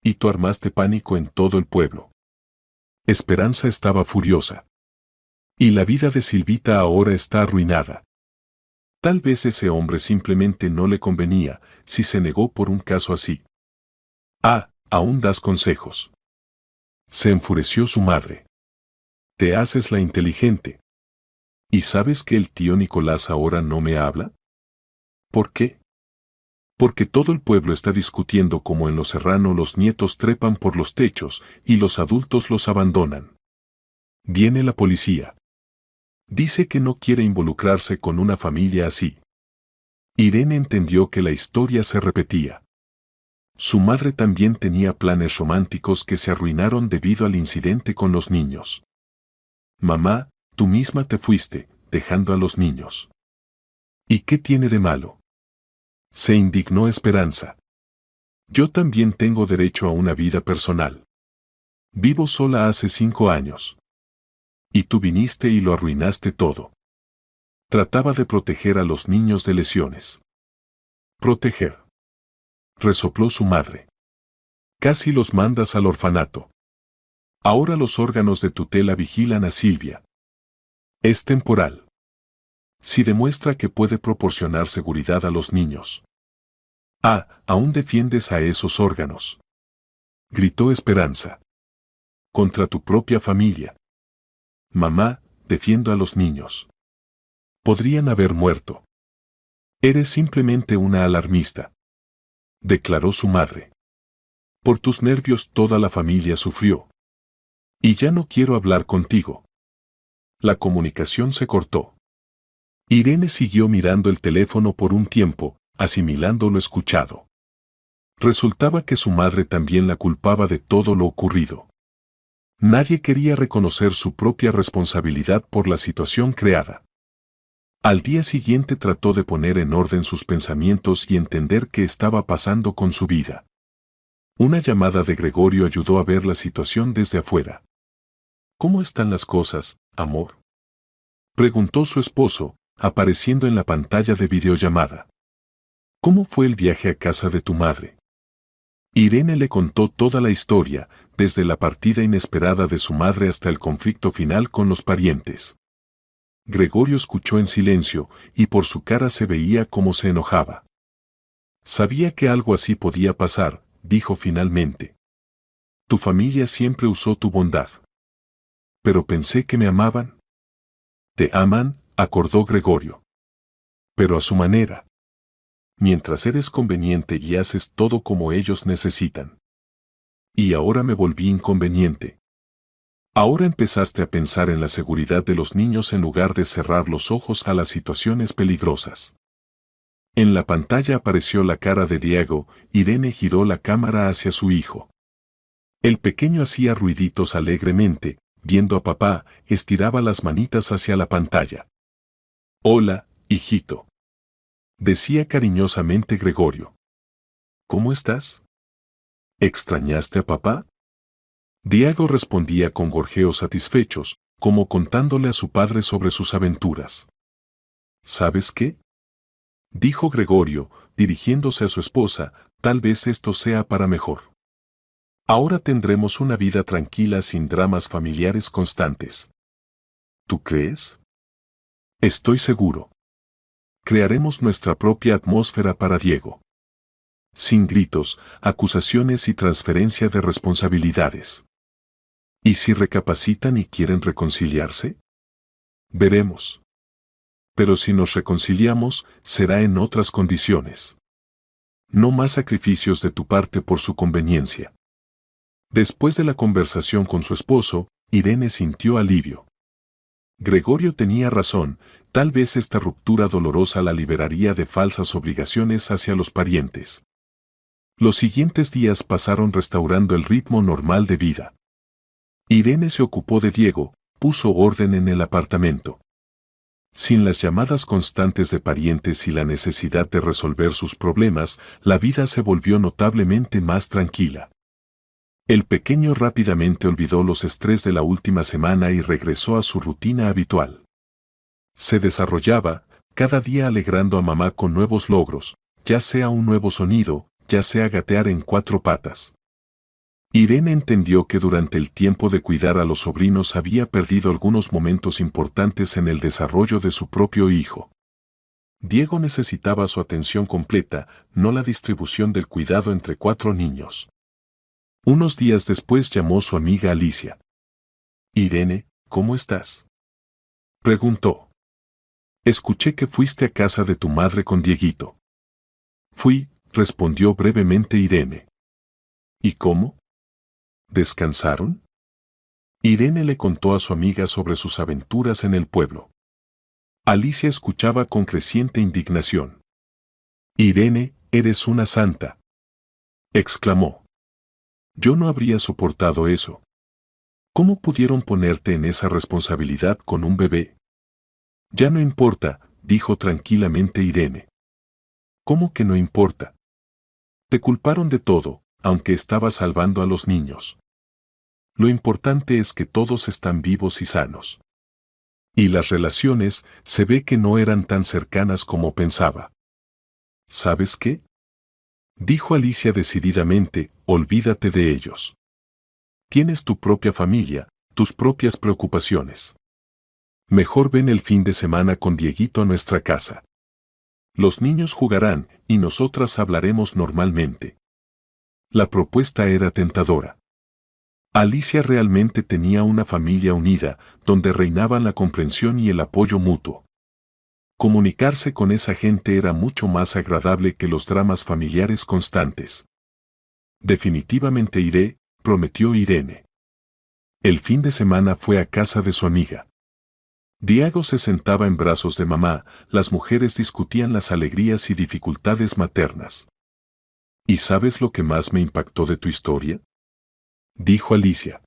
Y tú armaste pánico en todo el pueblo. Esperanza estaba furiosa. Y la vida de Silvita ahora está arruinada. Tal vez ese hombre simplemente no le convenía, si se negó por un caso así. Ah, aún das consejos. Se enfureció su madre. Te haces la inteligente. ¿Y sabes que el tío Nicolás ahora no me habla? ¿Por qué? Porque todo el pueblo está discutiendo cómo en Lo Serrano los nietos trepan por los techos y los adultos los abandonan. Viene la policía. Dice que no quiere involucrarse con una familia así. Irene entendió que la historia se repetía. Su madre también tenía planes románticos que se arruinaron debido al incidente con los niños. Mamá, tú misma te fuiste, dejando a los niños. ¿Y qué tiene de malo? Se indignó Esperanza. Yo también tengo derecho a una vida personal. Vivo sola hace 5 años. Y tú viniste y lo arruinaste todo. Trataba de proteger a los niños de lesiones. Proteger. Resopló su madre. Casi los mandas al orfanato. Ahora los órganos de tutela vigilan a Silvia. Es temporal. Si demuestra que puede proporcionar seguridad a los niños. Aún defiendes a esos órganos. Gritó Esperanza. Contra tu propia familia. Mamá, defiendo a los niños. Podrían haber muerto. Eres simplemente una alarmista. Declaró su madre. Por tus nervios toda la familia sufrió. Y ya no quiero hablar contigo. La comunicación se cortó. Irene siguió mirando el teléfono por un tiempo, asimilando lo escuchado. Resultaba que su madre también la culpaba de todo lo ocurrido. Nadie quería reconocer su propia responsabilidad por la situación creada. Al día siguiente trató de poner en orden sus pensamientos y entender qué estaba pasando con su vida. Una llamada de Gregorio ayudó a ver la situación desde afuera. ¿Cómo están las cosas, amor?, preguntó su esposo, apareciendo en la pantalla de videollamada. ¿Cómo fue el viaje a casa de tu madre? Irene le contó toda la historia, desde la partida inesperada de su madre hasta el conflicto final con los parientes. Gregorio escuchó en silencio, y por su cara se veía cómo se enojaba. Sabía que algo así podía pasar, dijo finalmente. Tu familia siempre usó tu bondad. Pero pensé que me amaban. Te aman, acordó Gregorio. Pero a su manera. Mientras eres conveniente y haces todo como ellos necesitan. Y ahora me volví inconveniente. Ahora empezaste a pensar en la seguridad de los niños en lugar de cerrar los ojos a las situaciones peligrosas. En la pantalla apareció la cara de Diego. Irene giró la cámara hacia su hijo. El pequeño hacía ruiditos alegremente, viendo a papá, estiraba las manitas hacia la pantalla. Hola, hijito. Decía cariñosamente Gregorio. ¿Cómo estás? ¿Extrañaste a papá? Diego respondía con gorjeos satisfechos, como contándole a su padre sobre sus aventuras. ¿Sabes qué?, dijo Gregorio, dirigiéndose a su esposa, tal vez esto sea para mejor. Ahora tendremos una vida tranquila sin dramas familiares constantes. ¿Tú crees? Estoy seguro. Crearemos nuestra propia atmósfera para Diego. Sin gritos, acusaciones y transferencia de responsabilidades. ¿Y si recapacitan y quieren reconciliarse? Veremos. Pero si nos reconciliamos, será en otras condiciones. No más sacrificios de tu parte por su conveniencia. Después de la conversación con su esposo, Irene sintió alivio. Gregorio tenía razón, tal vez esta ruptura dolorosa la liberaría de falsas obligaciones hacia los parientes. Los siguientes días pasaron restaurando el ritmo normal de vida. Irene se ocupó de Diego, puso orden en el apartamento. Sin las llamadas constantes de parientes y la necesidad de resolver sus problemas, la vida se volvió notablemente más tranquila. El pequeño rápidamente olvidó los estrés de la última semana y regresó a su rutina habitual. Se desarrollaba, cada día alegrando a mamá con nuevos logros, ya sea un nuevo sonido, ya sea gatear en 4 patas. Irene entendió que durante el tiempo de cuidar a los sobrinos había perdido algunos momentos importantes en el desarrollo de su propio hijo. Diego necesitaba su atención completa, no la distribución del cuidado entre 4 niños. Unos días después llamó su amiga Alicia. Irene, ¿cómo estás?, preguntó. Escuché que fuiste a casa de tu madre con Dieguito. Fui, respondió brevemente Irene. ¿Y cómo? ¿Descansaron? Irene le contó a su amiga sobre sus aventuras en el pueblo. Alicia escuchaba con creciente indignación. Irene, eres una santa, exclamó. Yo no habría soportado eso. ¿Cómo pudieron ponerte en esa responsabilidad con un bebé? Ya no importa, dijo tranquilamente Irene. ¿Cómo que no importa? Te culparon de todo, aunque estabas salvando a los niños. Lo importante es que todos están vivos y sanos. Y las relaciones se ve que no eran tan cercanas como pensaba. ¿Sabes qué? Dijo Alicia decididamente, olvídate de ellos. Tienes tu propia familia, tus propias preocupaciones. Mejor ven el fin de semana con Dieguito a nuestra casa. Los niños jugarán y nosotras hablaremos normalmente. La propuesta era tentadora. Alicia realmente tenía una familia unida, donde reinaban la comprensión y el apoyo mutuo. Comunicarse con esa gente era mucho más agradable que los dramas familiares constantes. Definitivamente iré, prometió Irene. El fin de semana fue a casa de su amiga. Diego se sentaba en brazos de mamá, las mujeres discutían las alegrías y dificultades maternas. ¿Y sabes lo que más me impactó de tu historia? Dijo Alicia.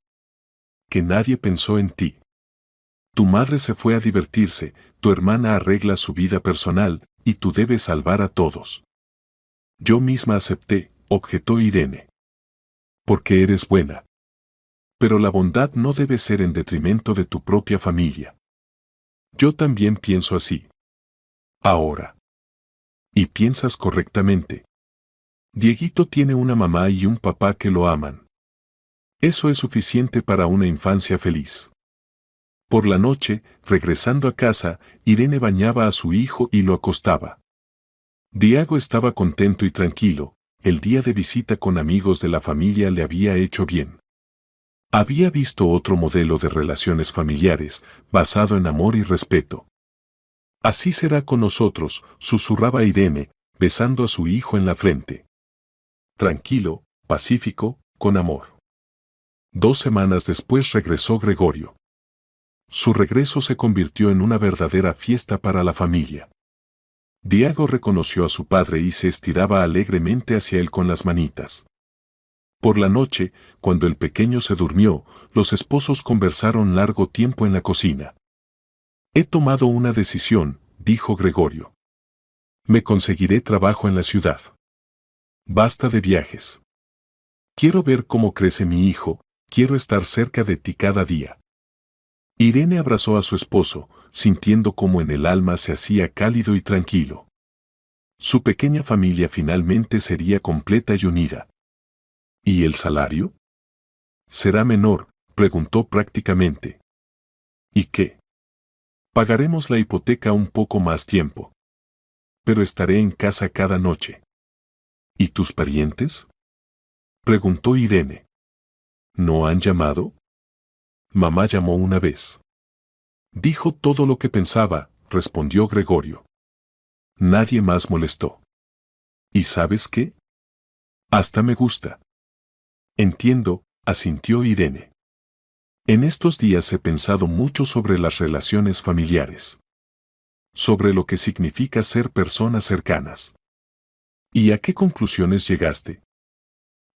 Que nadie pensó en ti. Tu madre se fue a divertirse, tu hermana arregla su vida personal, y tú debes salvar a todos. Yo misma acepté, objetó Irene. Porque eres buena. Pero la bondad no debe ser en detrimento de tu propia familia. Yo también pienso así. Ahora. Y piensas correctamente. Dieguito tiene una mamá y un papá que lo aman. Eso es suficiente para una infancia feliz. Por la noche, regresando a casa, Irene bañaba a su hijo y lo acostaba. Diego estaba contento y tranquilo, el día de visita con amigos de la familia le había hecho bien. Había visto otro modelo de relaciones familiares, basado en amor y respeto. Así será con nosotros, susurraba Irene, besando a su hijo en la frente. Tranquilo, pacífico, con amor. 2 semanas después regresó Gregorio. Su regreso se convirtió en una verdadera fiesta para la familia. Diego reconoció a su padre y se estiraba alegremente hacia él con las manitas. Por la noche, cuando el pequeño se durmió, los esposos conversaron largo tiempo en la cocina. He tomado una decisión, dijo Gregorio. Me conseguiré trabajo en la ciudad. Basta de viajes. Quiero ver cómo crece mi hijo, quiero estar cerca de ti cada día. Irene abrazó a su esposo, sintiendo cómo en el alma se hacía cálido y tranquilo. Su pequeña familia finalmente sería completa y unida. ¿Y el salario? ¿Será menor?, preguntó prácticamente. ¿Y qué? Pagaremos la hipoteca un poco más tiempo. Pero estaré en casa cada noche. ¿Y tus parientes?, preguntó Irene. ¿No han llamado? Mamá llamó una vez. Dijo todo lo que pensaba, respondió Gregorio. Nadie más molestó. ¿Y sabes qué? Hasta me gusta. Entiendo, asintió Irene. En estos días he pensado mucho sobre las relaciones familiares. Sobre lo que significa ser personas cercanas. ¿Y a qué conclusiones llegaste?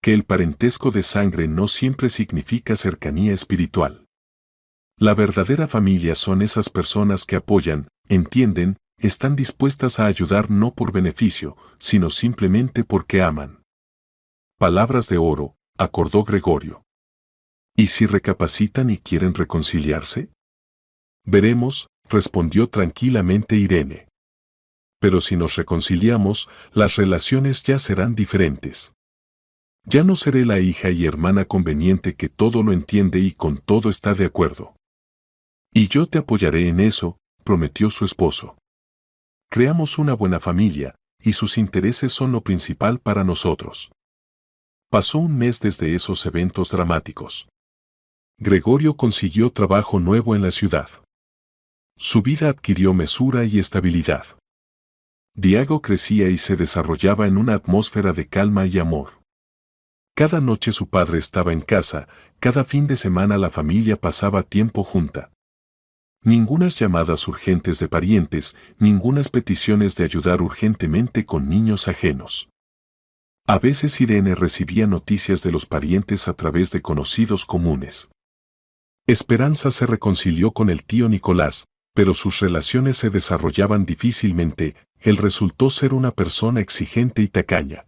Que el parentesco de sangre no siempre significa cercanía espiritual. La verdadera familia son esas personas que apoyan, entienden, están dispuestas a ayudar no por beneficio, sino simplemente porque aman. Palabras de oro, acordó Gregorio. ¿Y si recapacitan y quieren reconciliarse? Veremos, respondió tranquilamente Irene. Pero si nos reconciliamos, las relaciones ya serán diferentes. Ya no seré la hija y hermana conveniente que todo lo entiende y con todo está de acuerdo. Y yo te apoyaré en eso, prometió su esposo. Creamos una buena familia, y sus intereses son lo principal para nosotros. Pasó un mes desde esos eventos dramáticos. Gregorio consiguió trabajo nuevo en la ciudad. Su vida adquirió mesura y estabilidad. Diego crecía y se desarrollaba en una atmósfera de calma y amor. Cada noche su padre estaba en casa, cada fin de semana la familia pasaba tiempo junta. Ningunas llamadas urgentes de parientes, ningunas peticiones de ayudar urgentemente con niños ajenos. A veces Irene recibía noticias de los parientes a través de conocidos comunes. Esperanza se reconcilió con el tío Nicolás, pero sus relaciones se desarrollaban difícilmente, él resultó ser una persona exigente y tacaña.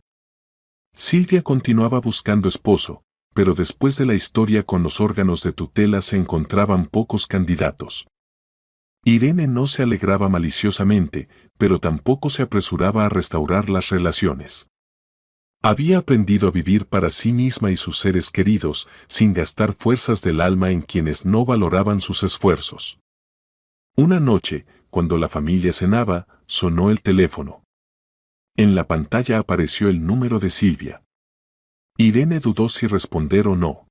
Silvia continuaba buscando esposo, pero después de la historia con los órganos de tutela se encontraban pocos candidatos. Irene no se alegraba maliciosamente, pero tampoco se apresuraba a restaurar las relaciones. Había aprendido a vivir para sí misma y sus seres queridos, sin gastar fuerzas del alma en quienes no valoraban sus esfuerzos. Una noche, cuando la familia cenaba, sonó el teléfono. En la pantalla apareció el número de Silvia. Irene dudó si responder o no.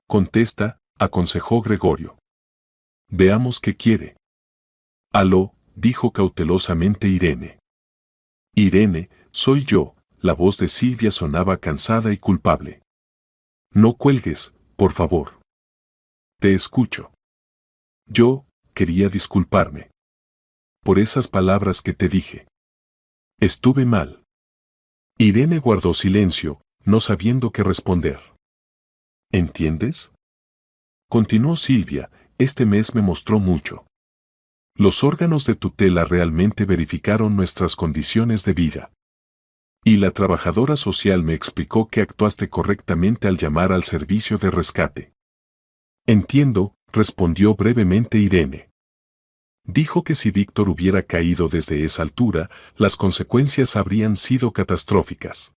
Contesta, aconsejó Gregorio. Veamos qué quiere. Aló, dijo cautelosamente Irene. Irene, soy yo. La voz de Silvia sonaba cansada y culpable. No cuelgues, por favor. Te escucho. Yo quería disculparme por esas palabras que te dije. Estuve mal. Irene guardó silencio, no sabiendo qué responder. ¿Entiendes? Continuó Silvia, este mes me mostró mucho. Los órganos de tutela realmente verificaron nuestras condiciones de vida. Y la trabajadora social me explicó que actuaste correctamente al llamar al servicio de rescate. Entiendo, respondió brevemente Irene. Dijo que si Víctor hubiera caído desde esa altura, las consecuencias habrían sido catastróficas.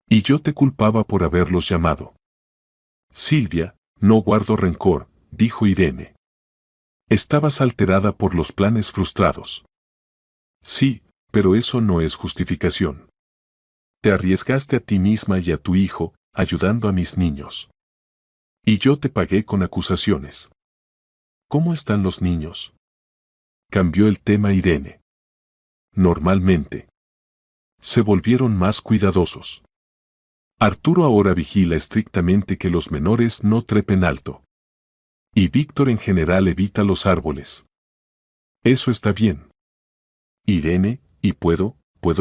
Y yo te culpaba por haberlos llamado. Silvia, no guardo rencor, dijo Irene. Estabas alterada por los planes frustrados. Sí, pero eso no es justificación. Te arriesgaste a ti misma y a tu hijo, ayudando a mis niños. Y yo te pagué con acusaciones. ¿Cómo están los niños? Cambió el tema Irene. Normalmente. Se volvieron más cuidadosos. Arturo ahora vigila estrictamente que los menores no trepen alto. Y Víctor en general evita los árboles. Eso está bien. Irene, ¿y puedo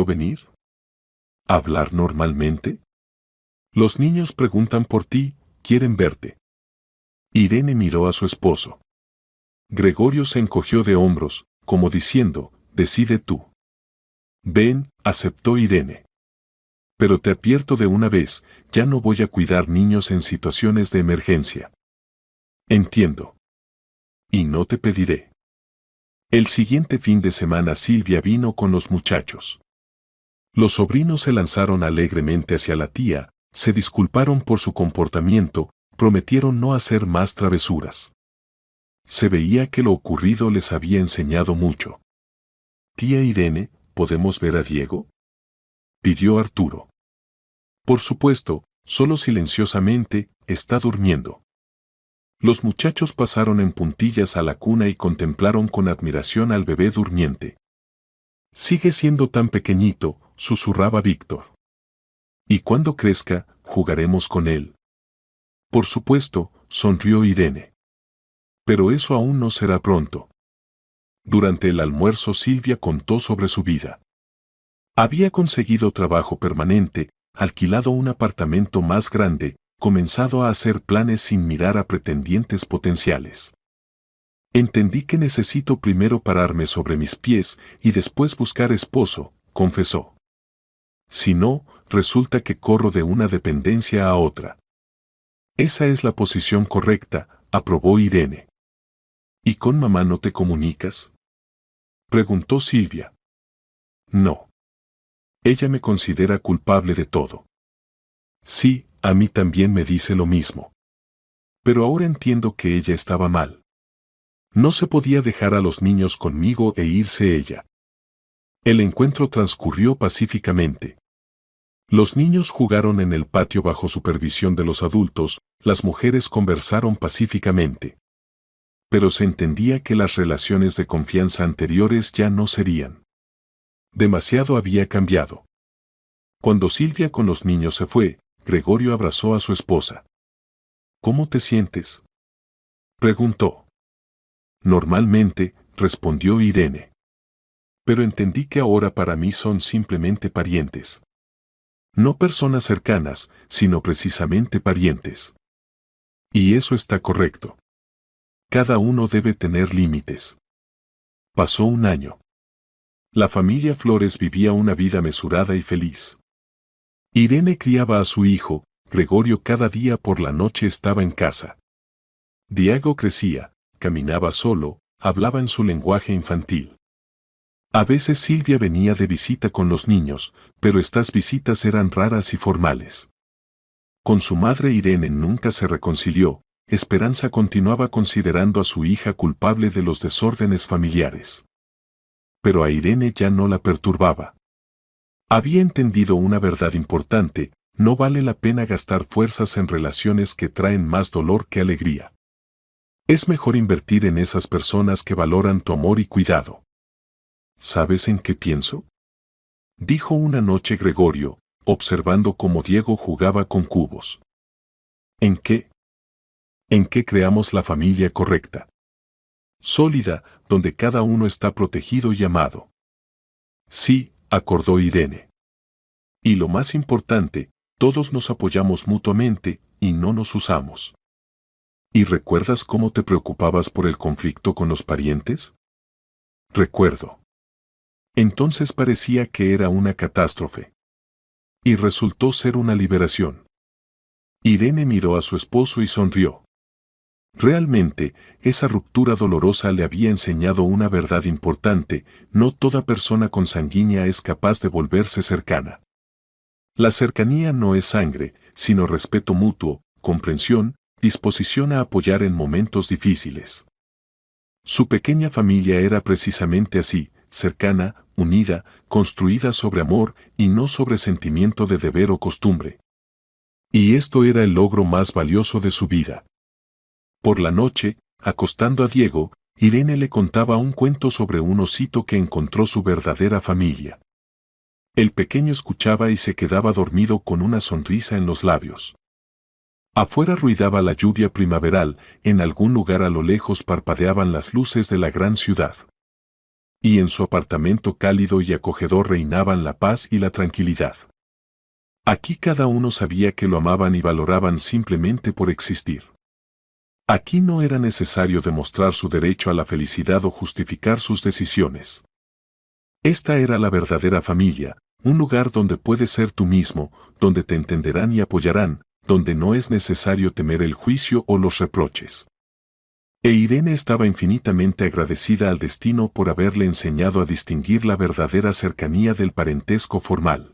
venir? ¿Hablar normalmente? Los niños preguntan por ti, quieren verte. Irene miró a su esposo. Gregorio se encogió de hombros, como diciendo, decide tú. Ven, aceptó Irene. Pero te advierto de una vez, ya no voy a cuidar niños en situaciones de emergencia. Entiendo. Y no te pediré. El siguiente fin de semana Silvia vino con los muchachos. Los sobrinos se lanzaron alegremente hacia la tía, se disculparon por su comportamiento, prometieron no hacer más travesuras. Se veía que lo ocurrido les había enseñado mucho. Tía Irene, ¿podemos ver a Diego?, pidió Arturo. Por supuesto, solo silenciosamente, está durmiendo. Los muchachos pasaron en puntillas a la cuna y contemplaron con admiración al bebé durmiente. Sigue siendo tan pequeñito, susurraba Víctor. Y cuando crezca, jugaremos con él. Por supuesto, sonrió Irene. Pero eso aún no será pronto. Durante el almuerzo Silvia contó sobre su vida. Había conseguido trabajo permanente, alquilado un apartamento más grande, comenzado a hacer planes sin mirar a pretendientes potenciales. Entendí que necesito primero pararme sobre mis pies y después buscar esposo, confesó. Si no, resulta que corro de una dependencia a otra. Esa es la posición correcta, aprobó Irene. ¿Y con mamá no te comunicas?, preguntó Silvia. No. Ella me considera culpable de todo. Sí, a mí también me dice lo mismo. Pero ahora entiendo que ella estaba mal. No se podía dejar a los niños conmigo e irse ella. El encuentro transcurrió pacíficamente. Los niños jugaron en el patio bajo supervisión de los adultos, las mujeres conversaron pacíficamente. Pero se entendía que las relaciones de confianza anteriores ya no serían. Demasiado había cambiado. Cuando Silvia con los niños se fue, Gregorio abrazó a su esposa. ¿Cómo te sientes?, preguntó. Normalmente, respondió Irene. Pero entendí que ahora para mí son simplemente parientes. No personas cercanas, sino precisamente parientes. Y eso está correcto. Cada uno debe tener límites. Pasó un año. La familia Flores vivía una vida mesurada y feliz. Irene criaba a su hijo, Gregorio cada día por la noche estaba en casa. Diego crecía, caminaba solo, hablaba en su lenguaje infantil. A veces Silvia venía de visita con los niños, pero estas visitas eran raras y formales. Con su madre Irene nunca se reconcilió. Esperanza continuaba considerando a su hija culpable de los desórdenes familiares. Pero a Irene ya no la perturbaba. Había entendido una verdad importante: no vale la pena gastar fuerzas en relaciones que traen más dolor que alegría. Es mejor invertir en esas personas que valoran tu amor y cuidado. ¿Sabes en qué pienso?, dijo una noche Gregorio, observando cómo Diego jugaba con cubos. ¿En qué? En que creamos la familia correcta, sólida, donde cada uno está protegido y amado. Sí, acordó Irene. Y lo más importante, todos nos apoyamos mutuamente y no nos usamos. ¿Y recuerdas cómo te preocupabas por el conflicto con los parientes? Recuerdo. Entonces parecía que era una catástrofe. Y resultó ser una liberación. Irene miró a su esposo y sonrió. Realmente, esa ruptura dolorosa le había enseñado una verdad importante: no toda persona consanguínea es capaz de volverse cercana. La cercanía no es sangre, sino respeto mutuo, comprensión, disposición a apoyar en momentos difíciles. Su pequeña familia era precisamente así, cercana, unida, construida sobre amor y no sobre sentimiento de deber o costumbre. Y esto era el logro más valioso de su vida. Por la noche, acostando a Diego, Irene le contaba un cuento sobre un osito que encontró su verdadera familia. El pequeño escuchaba y se quedaba dormido con una sonrisa en los labios. Afuera ruidaba la lluvia primaveral, en algún lugar a lo lejos parpadeaban las luces de la gran ciudad. Y en su apartamento cálido y acogedor reinaban la paz y la tranquilidad. Aquí cada uno sabía que lo amaban y valoraban simplemente por existir. Aquí no era necesario demostrar su derecho a la felicidad o justificar sus decisiones. Esta era la verdadera familia, un lugar donde puedes ser tú mismo, donde te entenderán y apoyarán, donde no es necesario temer el juicio o los reproches. E Irene estaba infinitamente agradecida al destino por haberle enseñado a distinguir la verdadera cercanía del parentesco formal.